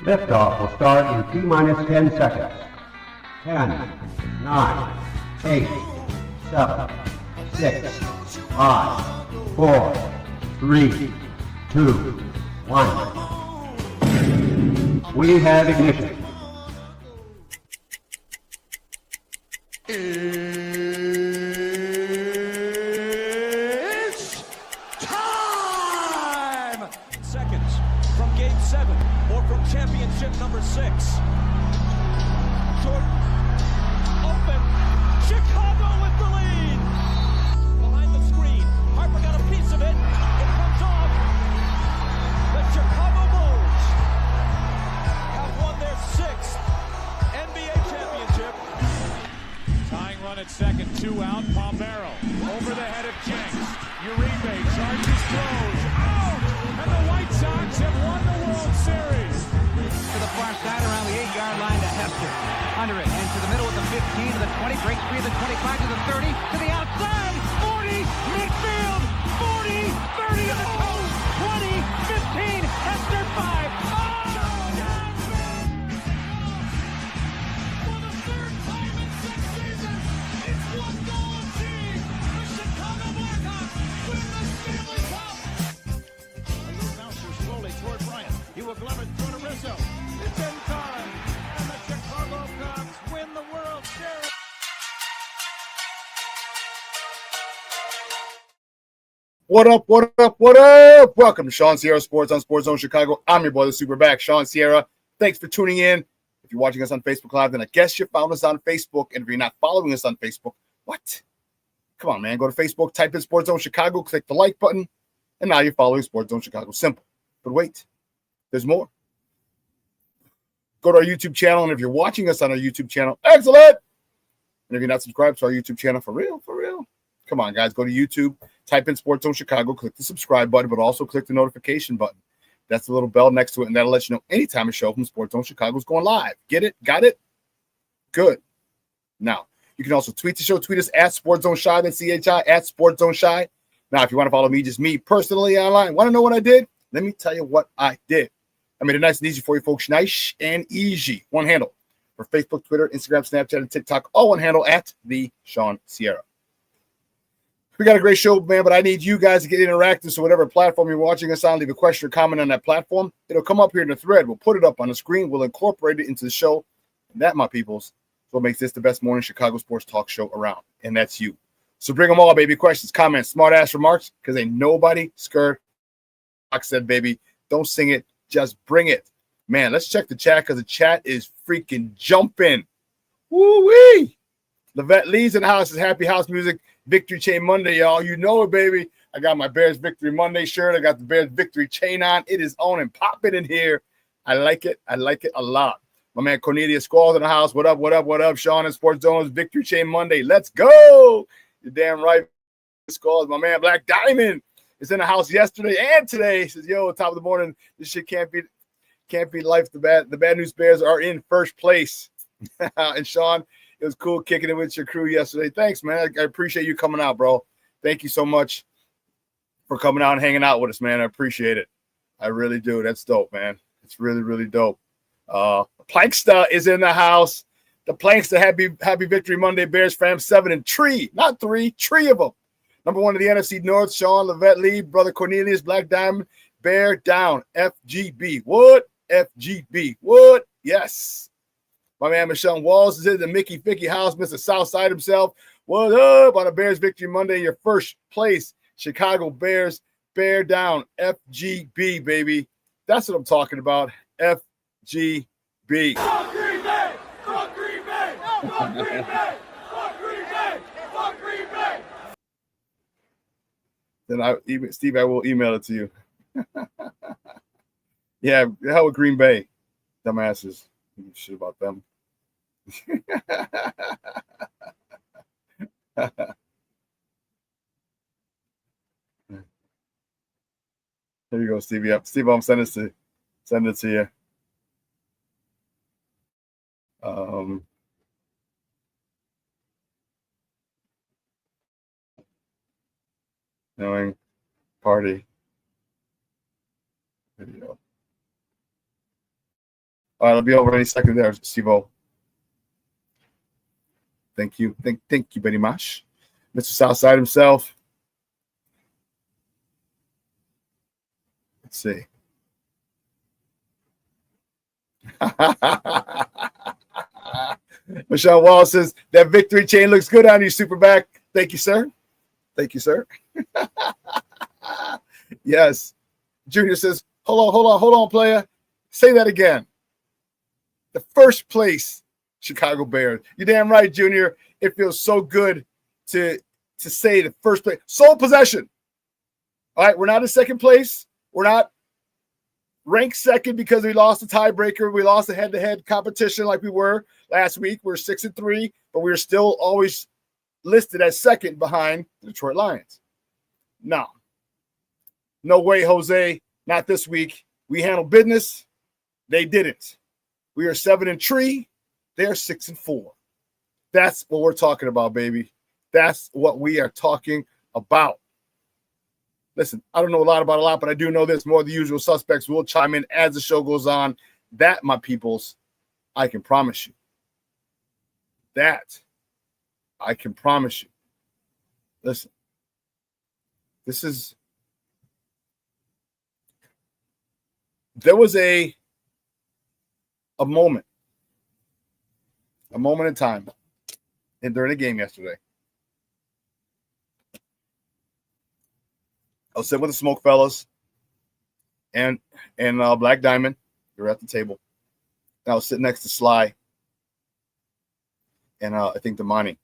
Liftoff will start in T-minus 10 seconds. 10, 9, 8, 7, 6, 5, 4, 3, 2, 1. We have ignition. It's time! Seconds from game 7 or from championship number 6. Jordan, open, Chicago with the lead! Behind the screen, Harper got a piece of it, it comes off. The Chicago Bulls have won their 6th NBA championship. Tying run at second, 2 out, Palmero over the head of Jenks. Uribe charges, throws, out! And the White Sox have won the World Series. To the far side around the 8-yard line to Hester. Under it, and to the middle of the 15, to the 20, break free of the 25, to the 30, to the outside, 40, midfield, 40, 30 to the coast, 20, 15, Hester 5. Glover through to Rizzo. It's in time, and the Chicago Cubs win the World Series. What up, what up, what up? Welcome to ShawnSierraSports on Sports Zone Chicago. I'm your boy, the SuperBack, Shawn Sierra. Thanks for tuning in. If you're watching us on Facebook Live, then I guess you found us on Facebook. And if you're not following us on Facebook, what? Come on, man. Go to Facebook, type in Sports Zone Chicago, click the like button, and now you're following Sports Zone Chicago. Simple. But wait. There's more. Go to our YouTube channel, and if you're watching us on our YouTube channel, excellent. And if you're not subscribed to our YouTube channel, for real, come on, guys. Go to YouTube, type in Sports Zone Chicago, click the subscribe button, but also click the notification button. That's the little bell next to it, and that'll let you know anytime a show from Sports Zone Chicago is going live. Get it? Got it? Good. Now, you can also tweet the show. Tweet us at Sports Zone Shy, that's CHI, at Sports Zone Shy. Now, if you want to follow me, just me personally online, want to know what I did? Let me tell you what I did. I made it nice and easy for you folks. Nice and easy. One handle for Facebook, Twitter, Instagram, Snapchat, and TikTok. All one handle at the Shawn Sierra. We got a great show, man, but I need you guys to get interactive. So whatever platform you're watching us on, leave a question or comment on that platform. It'll come up here in the thread. We'll put it up on the screen. We'll incorporate it into the show. And that, my peoples, is what makes this the best morning Chicago sports talk show around. And that's you. So bring them all, baby. Questions, comments, smart-ass remarks, because ain't nobody scared. Like I said, baby, don't sing it. Just bring it. Man, let's check the chat because the chat is freaking jumping. Woo-wee. Levette Lee's in the house. Is happy house music. Victory Chain Monday, y'all. You know it, baby. I got my Bears Victory Monday shirt. I got the Bears Victory chain on. It is on and popping in here. I like it. I like it a lot. My man Cornelius Squalls in the house. What up, what up, what up? Shawn and Sports Zone's Victory Chain Monday. Let's go. You're damn right. Squalls. My man Black Diamond is in the house yesterday and today. He says, yo, top of the morning, this shit can't be life. The bad news Bears are in first place. And Shawn, it was cool kicking it with your crew yesterday. Thanks, man. I appreciate you coming out, bro. Thank you so much for coming out and hanging out with us, man. I appreciate it. I really do. That's dope, man. It's really, really dope. Planksta is in the house. The Planksta, happy Victory Monday, Bears fam. 7 and 3, not 3, 3 of them. Number 1 in the NFC North, Shawn, Levette Lee, brother Cornelius, Black Diamond, Bear down, FGB. What? FGB. What? Yes. My man Michelle Walls is in the Mickey Ficky house, Mr. Southside himself. What up on a Bears Victory Monday? Your first place, Chicago Bears, Bear down, FGB, baby. That's what I'm talking about, FGB. Fuck Green Bay! Fuck Green Bay! Fuck Green Bay! Fuck Green Bay! Fuck Green Bay! Then Steve, I will email it to you. Yeah, the hell with Green Bay. Dumbasses. Shit about them. Here you go, Stevie. Yep. Steve, I'm sending it to you. Knowing party. All right, I'll be over any second there, Steve-O. Thank you. Thank you very much. Mr. Southside himself. Let's see. Michelle Wall says, that victory chain looks good on you, SuperBack. Thank you, sir. Thank you, sir. Yes. Junior says, hold on, player. Say that again. The first place Chicago Bears. You're damn right, Junior. It feels so good to say the first place. Sole possession. All right, we're not in second place. We're not ranked second because we lost the tiebreaker. We lost the head-to-head competition like we were last week. We're 6-3, but we're still always listed as second behind the Detroit Lions. No way, Jose. Not this week. We handled business. They didn't. We are 7-3. They're 6-4. That's what we're talking about, baby. That's what we are talking about. Listen, I don't know a lot about a lot, but I do know this. More of the usual suspects will chime in as the show goes on. That, my peoples, I can promise you. That, I can promise you. Listen, there was a moment in time during the game yesterday. I was sitting with the Smoke Fellas and Black Diamond. They were at the table. And I was sitting next to Sly and I think Damani.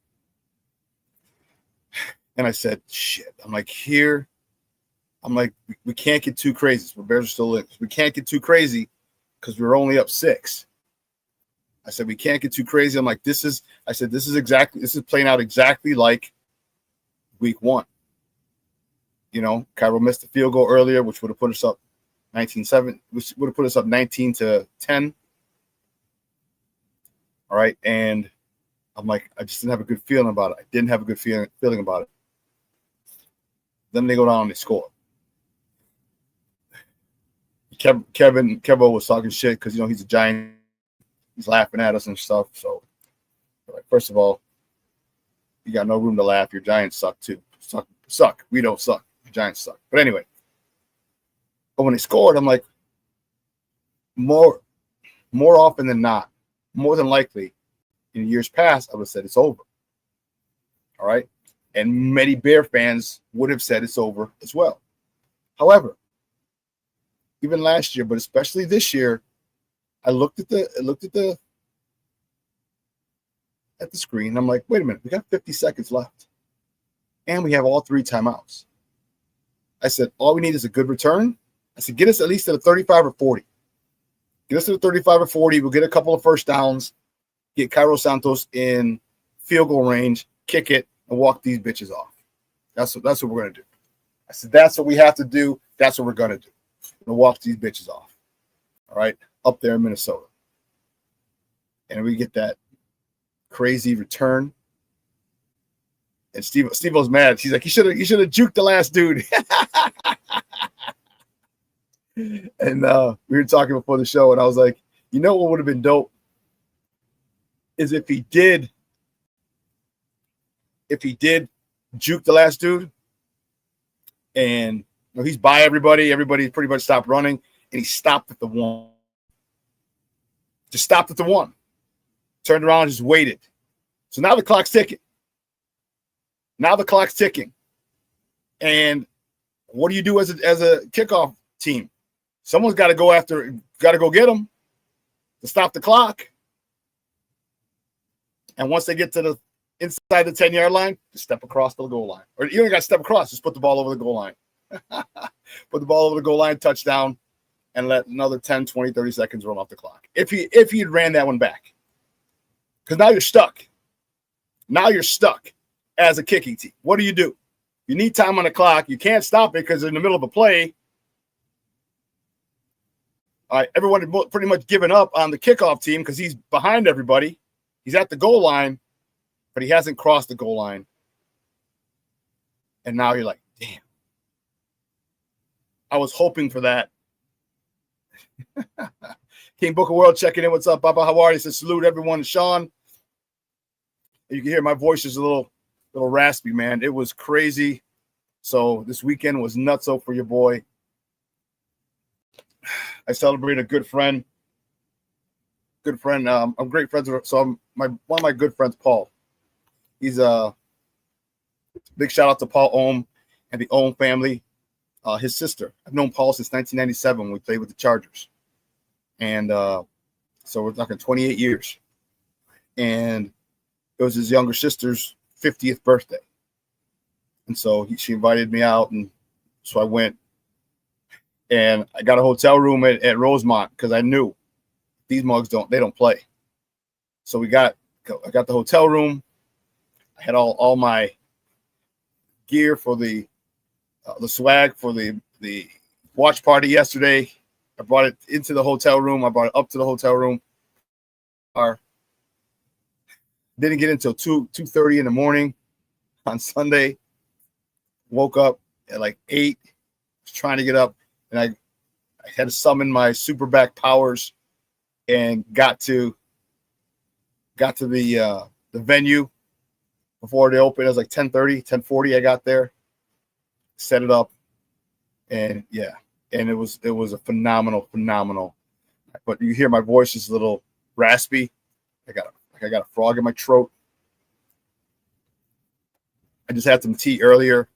And I said, shit. I'm like, we can't get too crazy. The Bears are still in. We can't get too crazy because we're only up 6. I said, we can't get too crazy. I'm like, this is playing out exactly like week 1. You know, Cairo missed the field goal earlier, which would have put us up 19-7, which would have put us up 19-10. All right. And I'm like, I just didn't have a good feeling about it. I didn't have a good feeling about it. Then they go down and they score. Kevo was talking shit because, you know, he's a Giant. He's laughing at us and stuff. So, like, first of all, you got no room to laugh. Your Giants suck too. Suck. We don't suck. The Giants suck. But anyway, but when they scored, I'm like, more often than not, more than likely, in years past, I would have said it's over. All right. And many Bear fans would have said it's over as well. However, even last year, but especially this year, I looked at the screen. I'm like, wait a minute, we got 50 seconds left. And we have all 3 timeouts. I said, all we need is a good return. I said, get us at least to the 35 or 40. Get us to the 35 or 40. We'll get a couple of first downs, get Cairo Santos in field goal range, kick it, and walk these bitches off. That's what we're going to do. I said, that's what we have to do. That's what we're going to do. We're going to walk these bitches off. All right, up there in Minnesota. And we get that crazy return. And Steve-O's mad. He's like, you should have juked the last dude. And we were talking before the show, and I was like, you know what would have been dope is if he did juke the last dude, and you know, he's by everybody pretty much stopped running, and he stopped at the 1. Just stopped at the 1. Turned around and just waited. So now the clock's ticking. And what do you do as a kickoff team? Someone's got to go get them to stop the clock. And once they get to the inside the 10-yard line, just step across the goal line. Or you don't got to step across, just put the ball over the goal line. Put the ball over the goal line, touchdown, and let another 10, 20, 30 seconds run off the clock. If he had ran that one back. Because now you're stuck. As a kicking team. What do? You need time on the clock. You can't stop it because in the middle of a play. All right, everyone had pretty much given up on the kickoff team because he's behind everybody. He's at the goal line, but he hasn't crossed the goal line. And now you're like, damn. I was hoping for that. King Booker World checking in. What's up, Baba? How are you? He says, salute everyone. Shawn. You can hear my voice is a little raspy, man. It was crazy. So this weekend was nutso for your boy. I celebrated a good friend. I'm great friends with. So one of my good friends, Paul. He's a big shout out to Paul Ohm and the Ohm family. His sister. I've known Paul since 1997 when we played with the Chargers, and so we're talking 28 years. And it was his younger sister's 50th birthday, and so she invited me out, and so I went. And I got a hotel room at Rosemont because I knew these mugs don't play. So I got the hotel room. I had all my gear for the swag for the watch party yesterday. I brought it into the hotel room. I brought it up to the hotel room. Didn't get until 2:30 in the morning on Sunday. Woke up at like 8. Was trying to get up. And I had to summon my SuperBack powers and got to the venue before they opened. It was like 10:30, 10:40. I got there, set it up, and yeah, and it was a phenomenal. But you hear my voice is a little raspy. I got a frog in my throat. I just had some tea earlier.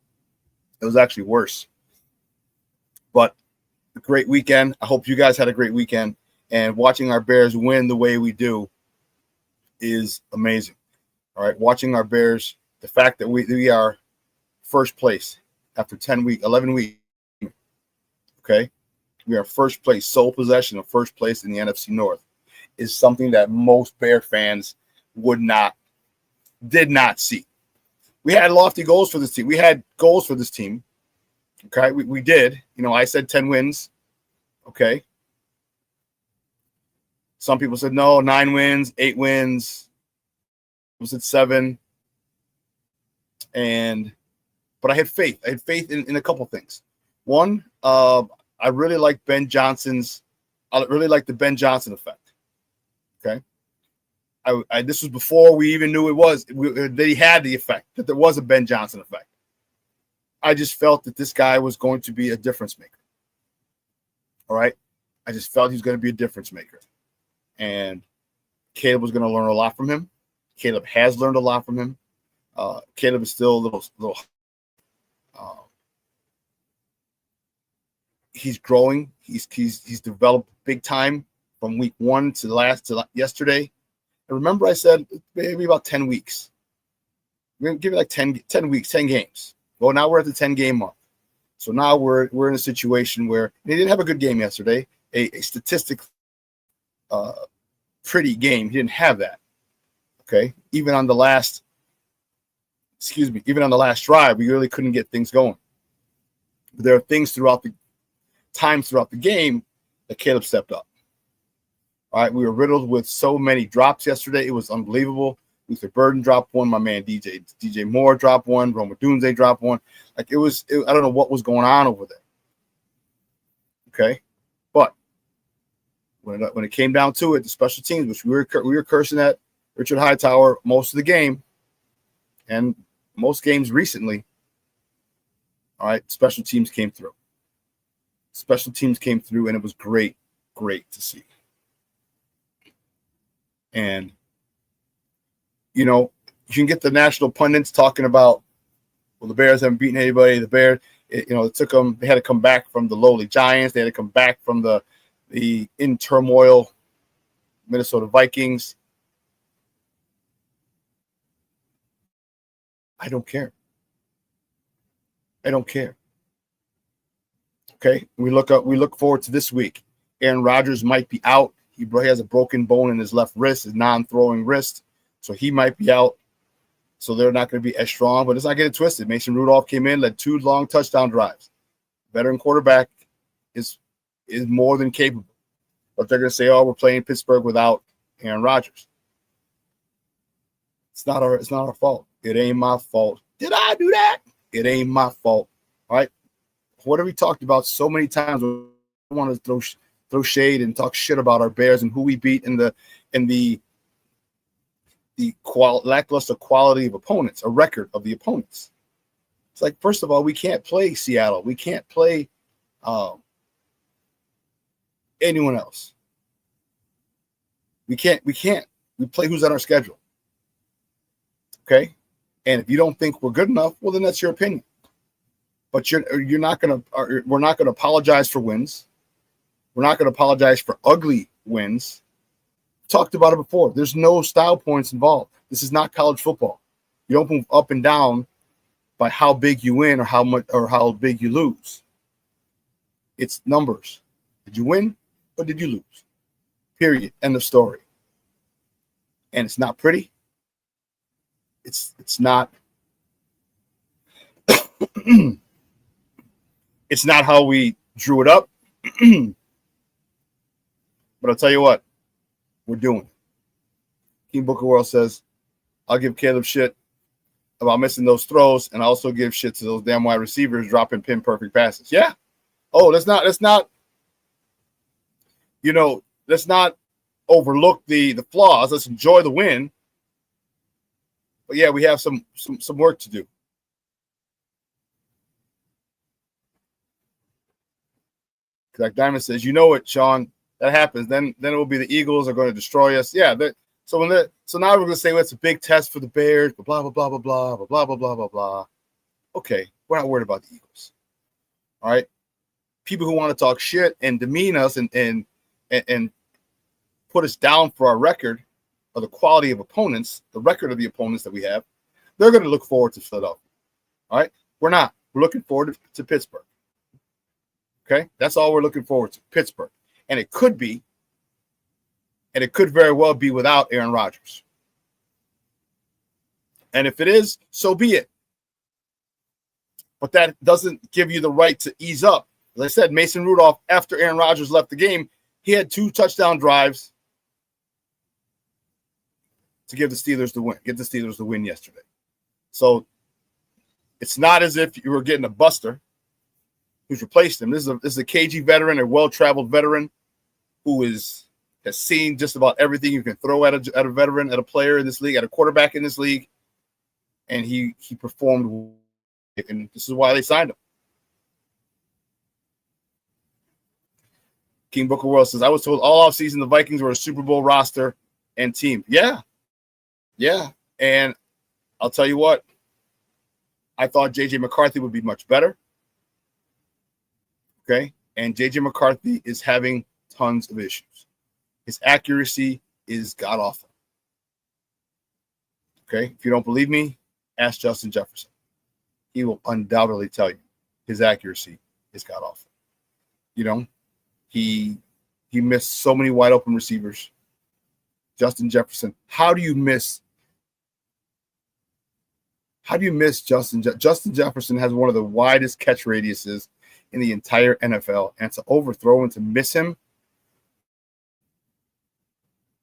It was actually worse. But a great weekend. I hope you guys had a great weekend. And watching our Bears win the way we do is amazing. All right. Watching our Bears, the fact that we are first place after 11 weeks. Okay. We are first place, sole possession of first place in the NFC North is something that most Bear fans did not see. We had lofty goals for this team. We had goals for this team. Okay, we did. I said 10 wins. Okay. Some people said no, 9 wins, 8 wins. I said 7. But I had faith. I had faith in a couple things. One, I really like the Ben Johnson effect. Okay. This was before we even knew that he had the effect, that there was a Ben Johnson effect. I just felt that this guy was going to be a difference maker. All right. I just felt he was going to be a difference maker. And Caleb was going to learn a lot from him. Caleb has learned a lot from him. Caleb is still a little he's growing. He's developed big time from week 1 to yesterday. And remember I said maybe about 10 weeks. We're going to give it like 10 weeks, 10 games. Well, now we're at the 10-game mark. So now we're in a situation where he didn't have a good game yesterday, a statistically pretty game. He didn't have that. Okay. Even on the last drive, we really couldn't get things going. But there are things throughout the game that Caleb stepped up. All right. We were riddled with so many drops yesterday. It was unbelievable. Luther Burden dropped one. My man DJ Moore dropped one. Roma Dunze dropped one. Like I don't know what was going on over there. Okay, but when it came down to it, the special teams, which we were cursing at Richard Hightower most of the game, and most games recently. All right, special teams came through. And it was great to see. And you can get the national pundits talking about, well, the Bears haven't beaten anybody. The Bears, it took them. They had to come back from the lowly Giants. They had to come back from the in turmoil Minnesota Vikings. I don't care. Okay, we look forward to this week. Aaron Rodgers might be out. He has a broken bone in his left wrist, his non-throwing wrist. So he might be out. So they're not going to be as strong, but it's not getting twisted. Mason Rudolph came in, led 2 long touchdown drives. Veteran quarterback is more than capable. But they're going to say, oh, we're playing Pittsburgh without Aaron Rodgers. It's not our fault. It ain't my fault. Did I do that? It ain't my fault. All right. What have we talked about so many times? We want to throw shade and talk shit about our Bears and who we beat in the lackluster quality of opponents, a record of the opponents. It's like, first of all, we can't play Seattle. We can't play anyone else. We can't. We play who's on our schedule. Okay? And if you don't think we're good enough, well, then that's your opinion. But we're not going to apologize for wins. We're not going to apologize for ugly wins. Talked about it before. There's no style points involved. This is not college football. You don't move up and down by how big you win or how big you lose. It's numbers. Did you win or did you lose? Period. End of story. And it's not pretty. It's not. It's not how we drew it up. But I'll tell you what, we're doing it. King Booker World says, I'll give Caleb shit about missing those throws, and I also give shit to those damn wide receivers dropping pin perfect passes. Yeah. Oh, let's not, let's not overlook the flaws. Let's enjoy the win. But yeah, we have some work to do. Like Diamond says, you know it, Shawn. That happens. Then it will be the Eagles are going to destroy us. Yeah. So now we're going to say, well, it's a big test for the Bears. Blah blah blah blah blah blah blah blah blah blah blah. Okay, we're not worried about the Eagles. All right. People who want to talk shit and demean us and put us down for our record or the quality of opponents, the record of the opponents that we have, they're going to look forward to Philadelphia. All right. We're not. We're looking forward to Pittsburgh. Okay, that's all we're looking forward to, Pittsburgh. And it could very well be without Aaron Rodgers. And if it is, so be it. But that doesn't give you the right to ease up. As I said, Mason Rudolph, after Aaron Rodgers left the game, he had 2 touchdown drives to give the Steelers the win yesterday. So it's not as if you were getting a buster who's replaced him. This is a KG veteran, a well-traveled veteran who has seen just about everything you can throw at a veteran, at a player in this league, at a quarterback in this league, and he performed, and this is why they signed him. King Booker World says, I was told all offseason the Vikings were a Super Bowl roster and team. Yeah. And I'll tell you what, I thought J.J. McCarthy would be much better. Okay, and J.J. McCarthy is having tons of issues. His accuracy is god-awful. Okay, if you don't believe me, ask Justin Jefferson. He will undoubtedly tell you his accuracy is god-awful. He missed so many wide-open receivers. Justin Jefferson, how do you miss Justin Jefferson has one of the widest catch radiuses in the entire NFL, and to overthrow and to miss him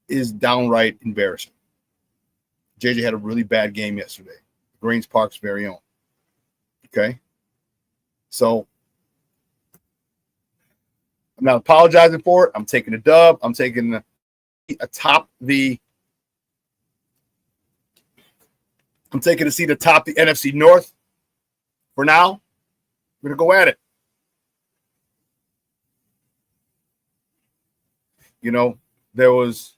is downright embarrassing. JJ had a really bad game yesterday. Greens Park's very own. Okay? So I'm not apologizing for it. I'm taking a dub. I'm taking I'm taking a seat atop the NFC North. For now, we're going to go at it. There was,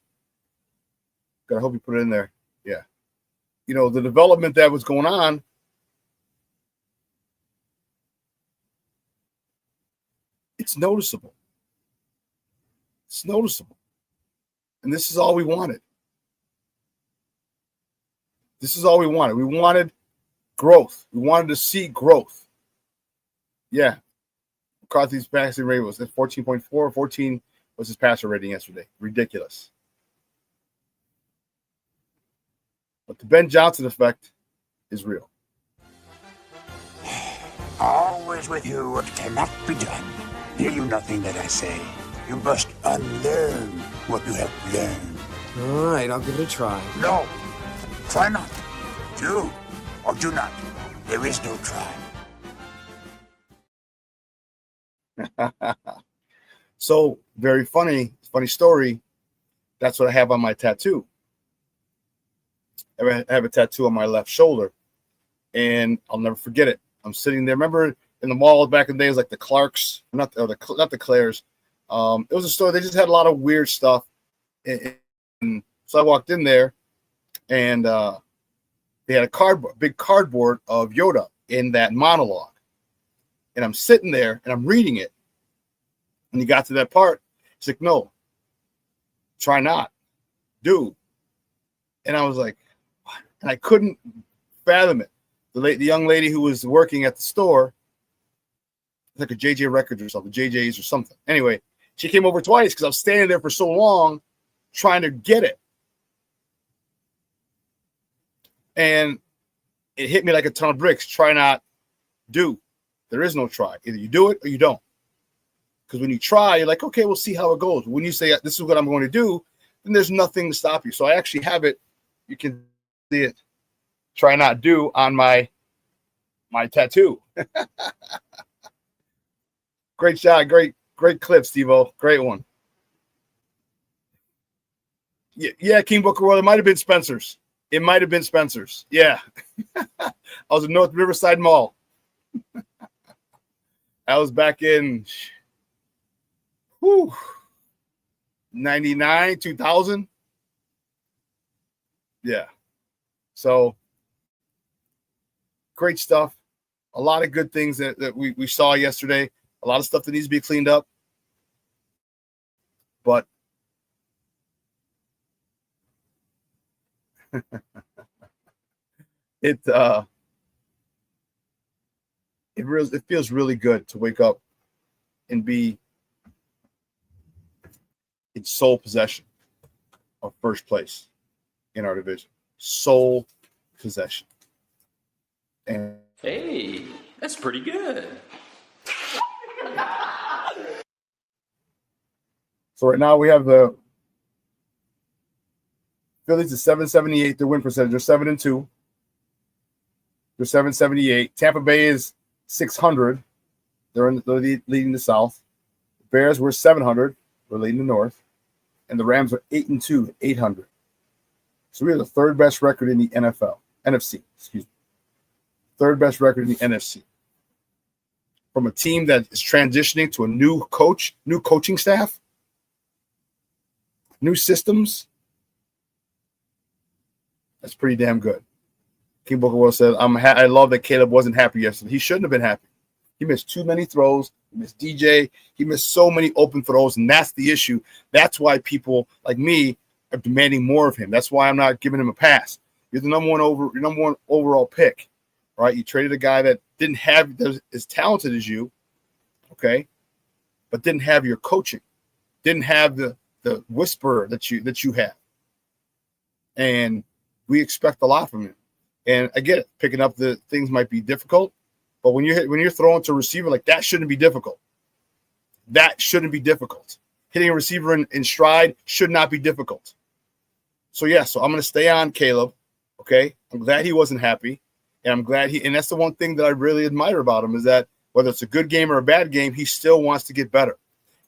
God, I hope you put it in there. Yeah. The development that was going on, it's noticeable. It's noticeable. And this is all we wanted. This is all we wanted. We wanted growth. We wanted to see growth. Yeah. McCarthy's passing rate was at 14.4, 14 was his passer rating yesterday. Ridiculous. But the Ben Johnson effect is real. Always with you what cannot be done. Hear you nothing that I say. You must unlearn what you have learned. All right, I'll give it a try. No, try not. Do or do not. There is no try. So very funny story. That's what I have on my tattoo. I have a tattoo on my left shoulder, and I'll never forget it. I'm sitting there. Remember in the mall back in the days, like the Clarks, not the Claire's. It was a store. They just had a lot of weird stuff. And so I walked in there, and they had a big cardboard of Yoda in that monologue. And I'm sitting there, and I'm reading it. And he got to that part. He's like, no, try not, do. And I was like, what? And I couldn't fathom it. The young lady who was working at the store, like a JJ Records or something, JJ's or something. Anyway, she came over twice because I was standing there for so long trying to get it. And it hit me like a ton of bricks. Try not, do. There is no try. Either you do it or you don't. Because when you try, you're like, okay, we'll see how it goes. When you say, this is what I'm going to do, then there's nothing to stop you. So I actually have it. You can see it. Try not, do on my tattoo. Great shot. Great clip, Steve-O. Great one. Yeah, King Booker World. It might have been Spencer's. Yeah. I was in North Riverside Mall. I was back in 99, 2000. Yeah. So great stuff. A lot of good things that we saw yesterday. A lot of stuff that needs to be cleaned up. But it feels really good to wake up and be in sole possession of first place in our division. Sole possession. And hey, that's pretty good. So right now we have the Phillies at 778, their win percentage. They're 7-2. They're 778. Tampa Bay is 600. They're leading the South. The Bears were 700. We're leading the North. And the Rams are 8-2, 800. So we have the third best record in the NFC. Third best record in the NFC. From a team that is transitioning to a new coach, new coaching staff, new systems. That's pretty damn good. King Booker World said, I love that Caleb wasn't happy yesterday. He shouldn't have been happy. He missed too many throws. He missed DJ. He missed so many open throws, and that's the issue. That's why people like me are demanding more of him. That's why I'm not giving him a pass. You're the number one overall pick, right? You traded a guy that didn't have as talented as you, okay, but didn't have your coaching, didn't have the whisperer that you have, and we expect a lot from him. And I get it, picking up the things might be difficult, but when you're throwing to a receiver, like that shouldn't be difficult. That shouldn't be difficult. Hitting a receiver in stride should not be difficult. So I'm going to stay on Caleb. Okay, I'm glad he wasn't happy, and I'm glad and that's the one thing that I really admire about him is that whether it's a good game or a bad game, he still wants to get better,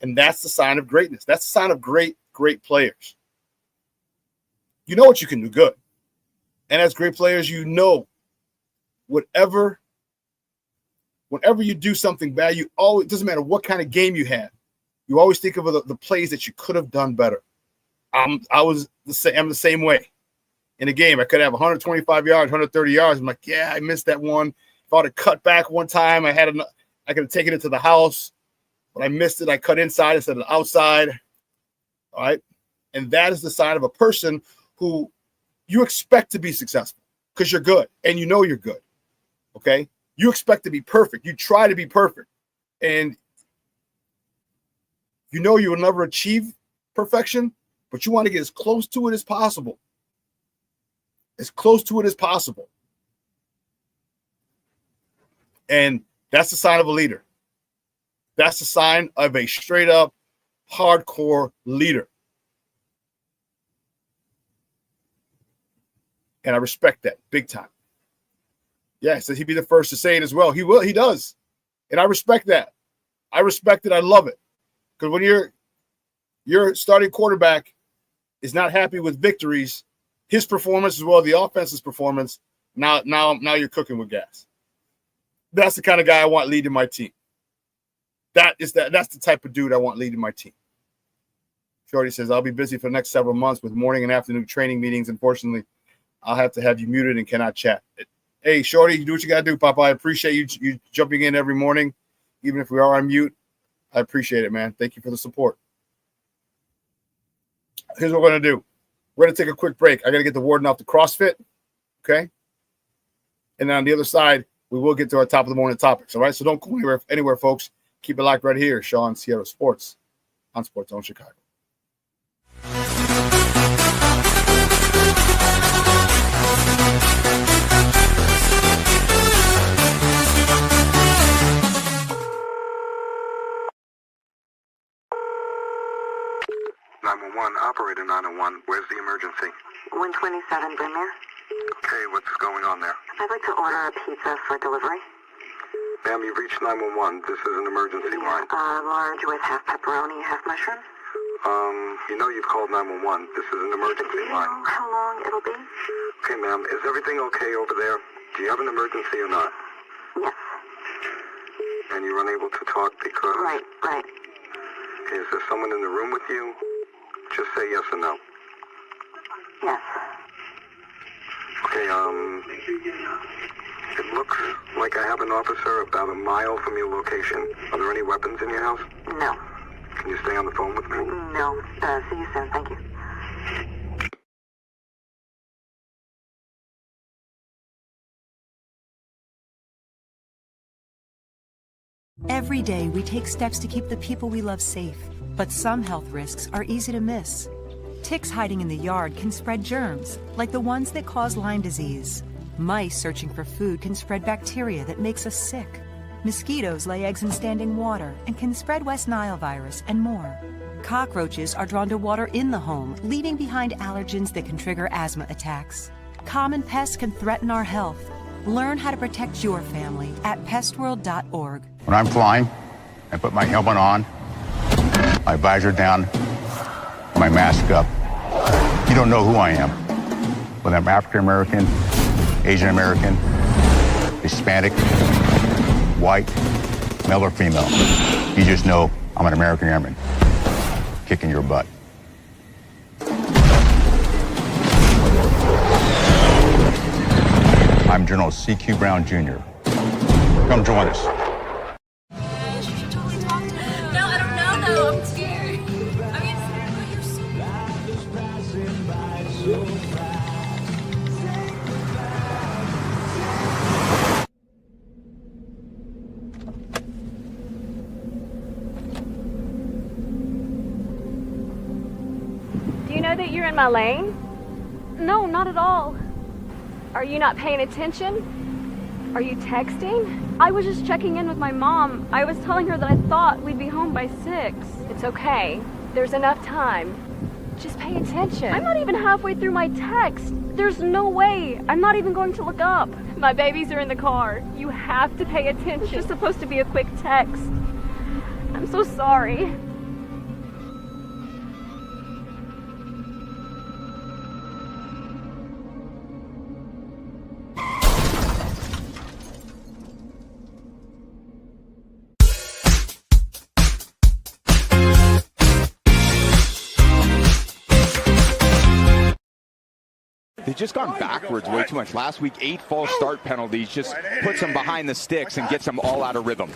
and that's the sign of greatness. That's the sign of great players. You know what you can do good. And as great players, you know, whenever you do something bad, it doesn't matter what kind of game you had, you always think of the plays that you could have done better. I'm the same way. In a game, I could have 125 yards, 130 yards. I'm like, yeah, I missed that one. If I would have cut back one time, I could have taken it to the house, but I missed it. I cut inside instead of outside. All right. And that is the sign of a person who you expect to be successful because you're good and you know you're good. Okay. You expect to be perfect. You try to be perfect. And you know you will never achieve perfection, but you want to get as close to it as possible. As close to it as possible. And that's the sign of a leader. That's the sign of a straight up hardcore leader. And I respect that big time. Yeah, so he'd be the first to say it as well. He will. He does. And I respect that. I respect it. I love it. Because when your starting quarterback is not happy with victories, his performance as well as the offense's performance, now you're cooking with gas. That's the kind of guy I want leading my team. That's the type of dude I want leading my team. Shorty says, I'll be busy for the next several months with morning and afternoon training meetings. Unfortunately, I'll have to have you muted and cannot chat. Hey, Shorty, you do what you got to do, Papa. I appreciate you jumping in every morning, even if we are on mute. I appreciate it, man. Thank you for the support. Here's what we're going to do. We're going to take a quick break. I got to get the warden off the CrossFit, okay? And then on the other side, we will get to our top of the morning topics, all right? So don't go anywhere, folks. Keep it locked right here, Shawn Sierra Sports on Sports Zone Chicago. Operator 901, where's the emergency? 127 Brymere. Okay, what's going on there? I'd like to order a pizza for delivery. Ma'am, you've reached 911. This is an emergency line. Large with half pepperoni, half mushroom. You know you've called 911. This is an emergency line. Do you know how long it'll be? Okay, ma'am, is everything okay over there? Do you have an emergency or not? Yes. And you're unable to talk because... Right. Is there someone in the room with you? Just say yes or no. Yes. Okay, it looks like I have an officer about a mile from your location. Are there any weapons in your house? No. Can you stay on the phone with me? No. See you soon. Thank you. Every day, we take steps to keep the people we love safe. But some health risks are easy to miss. Ticks hiding in the yard can spread germs, like the ones that cause Lyme disease. Mice searching for food can spread bacteria that makes us sick. Mosquitoes lay eggs in standing water and can spread West Nile virus and more. Cockroaches are drawn to water in the home, leaving behind allergens that can trigger asthma attacks. Common pests can threaten our health. Learn how to protect your family at pestworld.org. When I'm flying, I put my helmet on, my visor down, my mask up. You don't know who I am. Whether I'm African American, Asian American, Hispanic, white, male or female. You just know I'm an American airman kicking your butt. I'm General C.Q. Brown Jr. Come join us. Do you know that you're in my lane? No, not at all. Are you not paying attention? Are you texting? I was just checking in with my mom. I was telling her that I thought we'd be home by 6. It's okay. There's enough time. Just pay attention. I'm not even halfway through my text. There's no way. I'm not even going to look up. My babies are in the car. You have to pay attention. It's just supposed to be a quick text. I'm so sorry. They've just gone backwards way too much. Last week, 8 false start penalties just puts them behind the sticks and gets them all out of rhythm.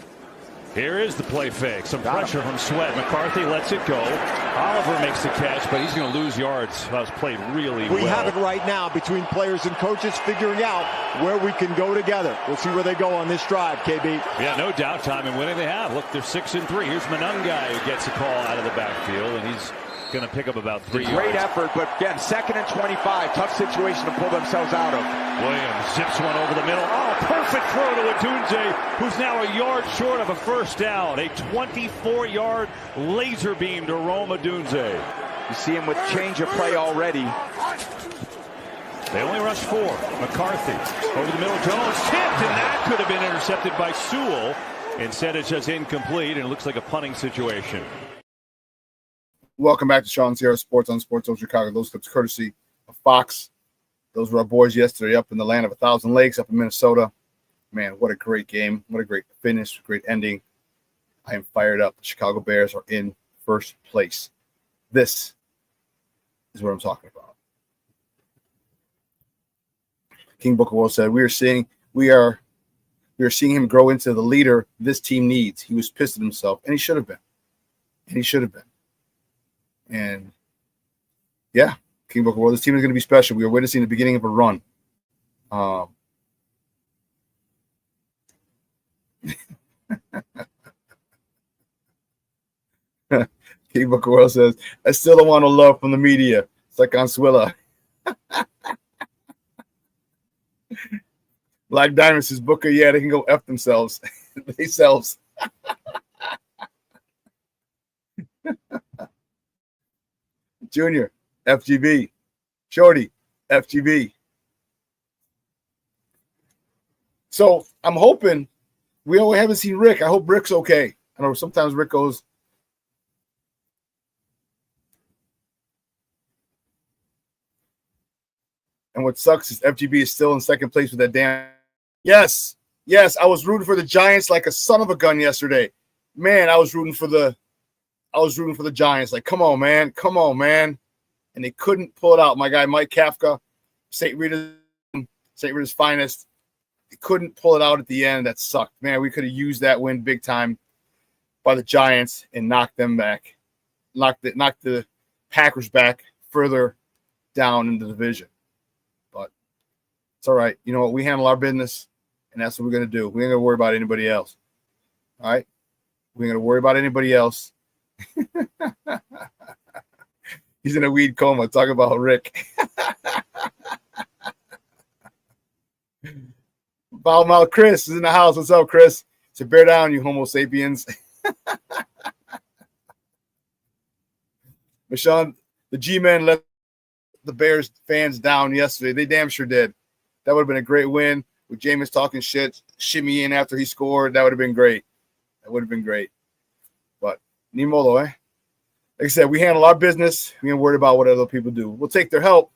Here is the play fake. Some pressure from Sweat. McCarthy lets it go. Oliver makes the catch, but he's going to lose yards. That was played really well. We have it right now between players and coaches figuring out where we can go together. We'll see where they go on this drive, KB. Yeah, no doubt. Time and winning they have. Look, they're 6-3. Here's Manungai who gets a call out of the backfield, and he's going to pick up about 3 yards. Great effort, but again, 2nd and 25. Tough situation to pull themselves out of. Williams zips one over the middle. Oh, perfect throw to Odunze, who's now a yard short of a first down. A 24-yard laser beam to Rome Odunze. You see him with change of play already. They only rush 4. McCarthy over the middle. Jones tipped, and that could have been intercepted by Sewell. Instead, it's just incomplete, and it looks like a punting situation. Welcome back to ShawnSierraSports on Sports Zone Chicago. Those clips courtesy of Fox. Those were our boys yesterday up in the land of 1,000 lakes up in Minnesota. Man, what a great game. What a great finish, great ending. I am fired up. The Chicago Bears are in first place. This is what I'm talking about. King Booker World said, we are seeing him grow into the leader this team needs. He was pissed at himself, and he should have been. And yeah, King Booker World, this team is going to be special. We are witnessing the beginning of a run. King Booker World says, I still don't want no love from the media. It's like on Swilla. Black Diamond says, Booker, yeah, they can go F themselves. Themselves. Junior, FGB. Shorty, FGB. So I'm hoping we haven't seen Rick. I hope Rick's okay. I know sometimes Rick goes. And what sucks is FGB is still in second place with that damn. Yes, I was rooting for the Giants like a son of a gun yesterday. Man, I was rooting for the Giants. Like, come on, man. And they couldn't pull it out. My guy Mike Kafka, St. Rita's finest. They couldn't pull it out at the end. That sucked. Man, we could have used that win big time by the Giants and knocked them back. Knocked the Packers back further down in the division. But it's all right. You know what? We handle our business, and that's what we're going to do. We ain't going to worry about anybody else. All right? We ain't going to worry about anybody else. He's in a weed coma. Talk about Rick. Foul Chris is in the house. What's up, Chris? So bear down, you Homo sapiens. But Shawn, the G-Men let the Bears fans down yesterday. They damn sure did. That would have been a great win with Jameis talking shit, shimmy in after he scored. That would have been great. But Nimolo, eh? Like I said, we handle our business. We ain't worried about what other people do. We'll take their help,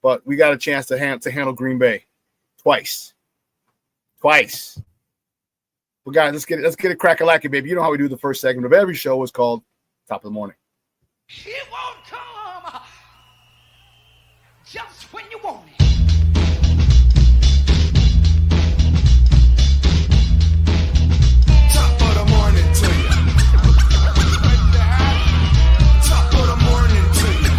but we got a chance to handle Green Bay twice. Well, guys, let's get a crack-a-lackin', baby. You know how we do the first segment of every show is called Top of the Morning. It won't come just when you want it. Top of the morning to you. Top of the morning to you.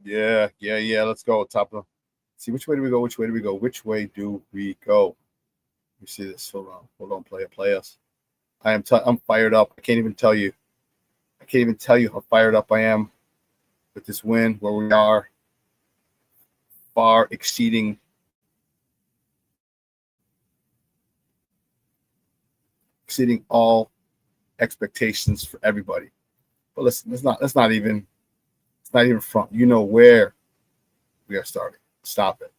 Yeah. Let's go. Top of. See, which way do we go? Which way do we go? Let me see this. Hold on. Play us. I'm fired up. I can't even tell you how fired up I am with this win, where we are far exceeding all expectations for everybody. But listen, let's not even front. You know where we are starting. Stop it.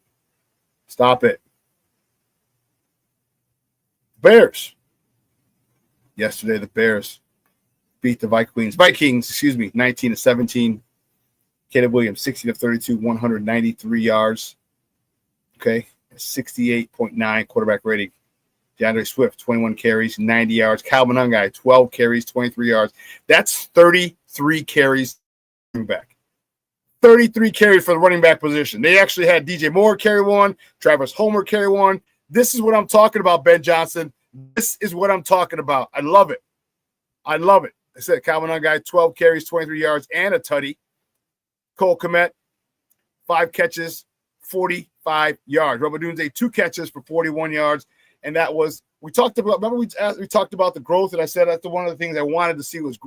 Bears. Yesterday, the Bears beat the Vikings, 19-17. Caleb Williams, 60-32, 193 yards. Okay, 68.9 quarterback rating. DeAndre Swift, 21 carries, 90 yards. Calvin Ungai, 12 carries, 23 yards. That's 33 carries running back. 33 carries for the running back position. They actually had DJ Moore carry one, Travis Homer carry one. This is what I'm talking about, Ben Johnson. This is what I'm talking about. I love it. I said Calvin Ungai, 12 carries, 23 yards, and a tutty. Cole Kmet, 5 catches, 45 yards. Robert Dunze, 2 catches for 41 yards. And that was, we talked about the growth, and I said that's one of the things we wanted to see was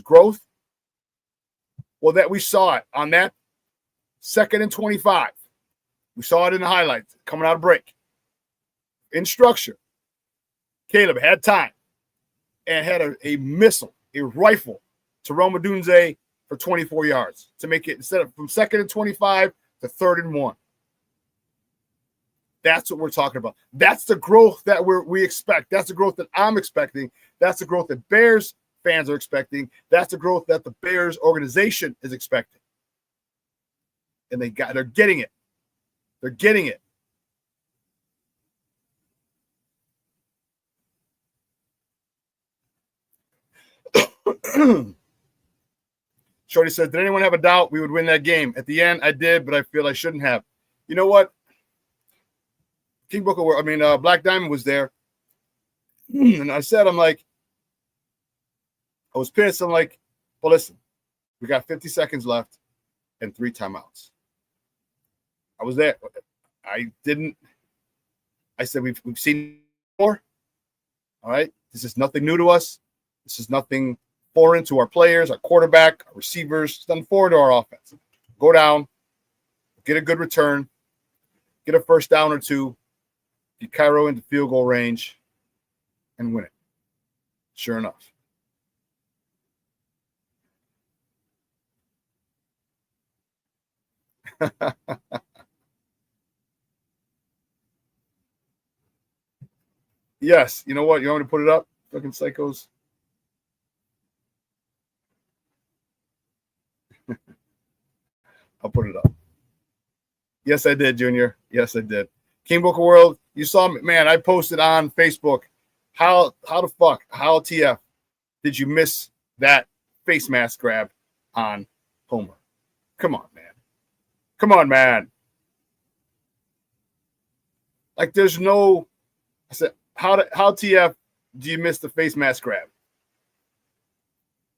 growth. Well, that we saw it on that 2nd and 25. We saw it in the highlights coming out of break. In structure, Caleb had time and had a missile, a rifle to Roma Dunze for 24 yards to make it, instead of from 2nd and 25 to 3rd and 1. That's what we're talking about. That's the growth that we expect. That's the growth that I'm expecting. That's the growth that Bears fans are expecting. That's the growth that the Bears organization is expecting. And they're getting it. They're getting it. Shorty says, did anyone have a doubt we would win that game? At the end, I did, but I feel I shouldn't have. You know what? Black Diamond was there. And I said, I was pissed. I'm like, well, listen, we got 50 seconds left and 3 timeouts. I was there. I said, we've seen before. All right. This is nothing new to us. This is nothing foreign to our players, our quarterback, our receivers. It's nothing foreign to our offense. Go down, get a good return, get a first down or 2, get Cairo into field goal range, and win it. Sure enough. Yes. You know what? You want me to put it up? Fucking psychos. I'll put it up. Yes, I did, Junior. Yes, I did. King Booker World, you saw me. Man, I posted on Facebook. How TF did you miss that face mask grab on Homer? Come on, man. Come on, man. Like, there's no. I said, how TF do you miss the face mask grab?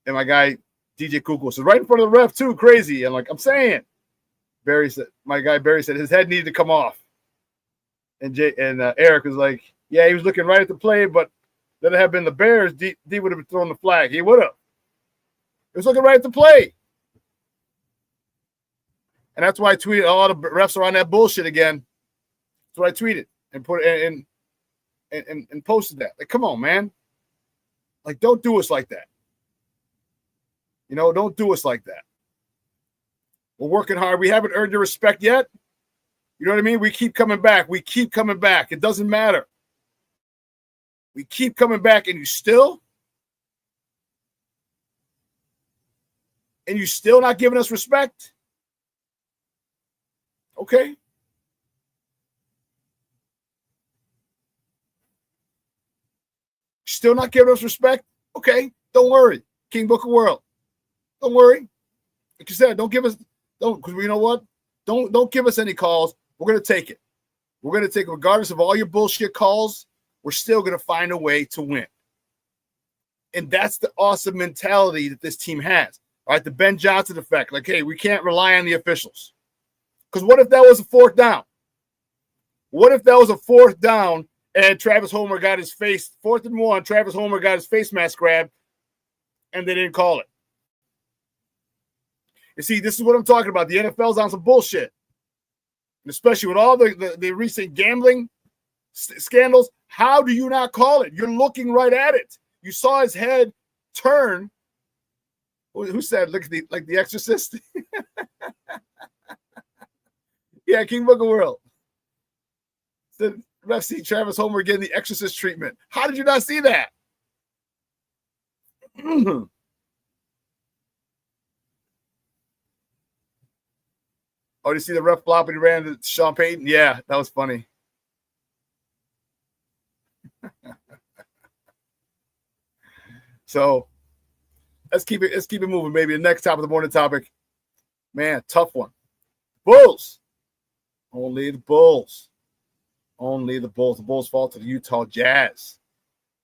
And my guy DJ Kukul says, right in front of the ref too, crazy. And I'm saying, my guy Barry said his head needed to come off. And Eric was like, yeah, he was looking right at the play, but that it had been the Bears, D would have thrown the flag. He would have. He was looking right at the play. And that's why I tweeted, a lot of refs are on that bullshit again. That's what I tweeted and put and posted that. Like, come on, man. Like, don't do us like that. Don't do us like that. We're working hard. We haven't earned your respect yet. You know what I mean? We keep coming back. We keep coming back. It doesn't matter. We keep coming back, and you still not giving us respect? Okay. Still not giving us respect? Okay. Don't worry. King Booker World. Don't worry. Like you said, because you know what? Don't give us any calls. We're going to take it. We're going to take it regardless of all your bullshit calls. We're still going to find a way to win. And that's the awesome mentality that this team has. All right, the Ben Johnson effect. Like, hey, we can't rely on the officials. Because what if that was a 4th down? What if that was a 4th down and Travis Homer got his face, 4th and 1, Travis Homer got his face mask grabbed and they didn't call it? You see, this is what I'm talking about. The NFL's on some bullshit. And especially with all the recent gambling scandals, how do you not call it? You're looking right at it. You saw his head turn. Who said, look at the Exorcist? Yeah, King Booker World. The ref see Travis Homer getting the Exorcist treatment. How did you not see that? Oh, did you see the ref flop when he ran to Sean Payton? Yeah, that was funny. So let's keep it moving, baby. The next top of the morning topic. Man, tough one. Bulls. Only the Bulls. Only the Bulls. The Bulls fall to the Utah Jazz.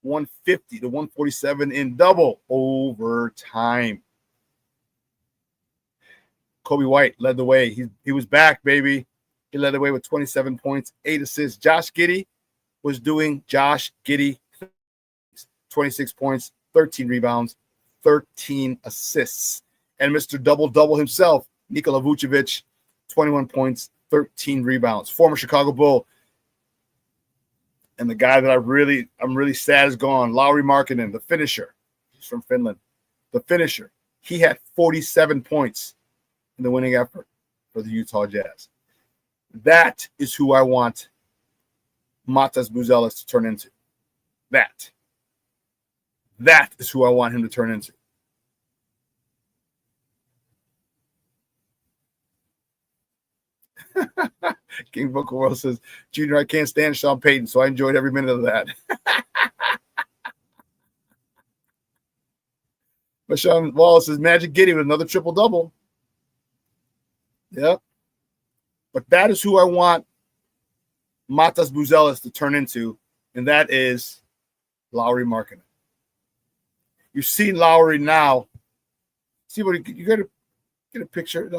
150-147 in double overtime. Kobe White led the way. He was back, baby. He led the way with 27 points, 8 assists. Josh Giddey was doing Josh Giddey things. 26 points, 13 rebounds, 13 assists. And Mr. Double-Double himself, Nikola Vucevic, 21 points, 13 rebounds. Former Chicago Bull. And the guy that I'm really sad is gone, Lauri Markkanen, the finisher. He's from Finland. The finisher. He had 47 points in the winning effort for the Utah Jazz. That is who I want Matas Buzelis to turn into. That is who I want him to turn into. King Booker World says, Junior, I can't stand Sean Payton, so I enjoyed every minute of that. But Sean Wallace says, Magic Giddy with another triple-double. Yep. But that is who I want Matas Buzelis to turn into, and that is Lauri Markkanen. You've seen Lauri now. See what you got to get a picture.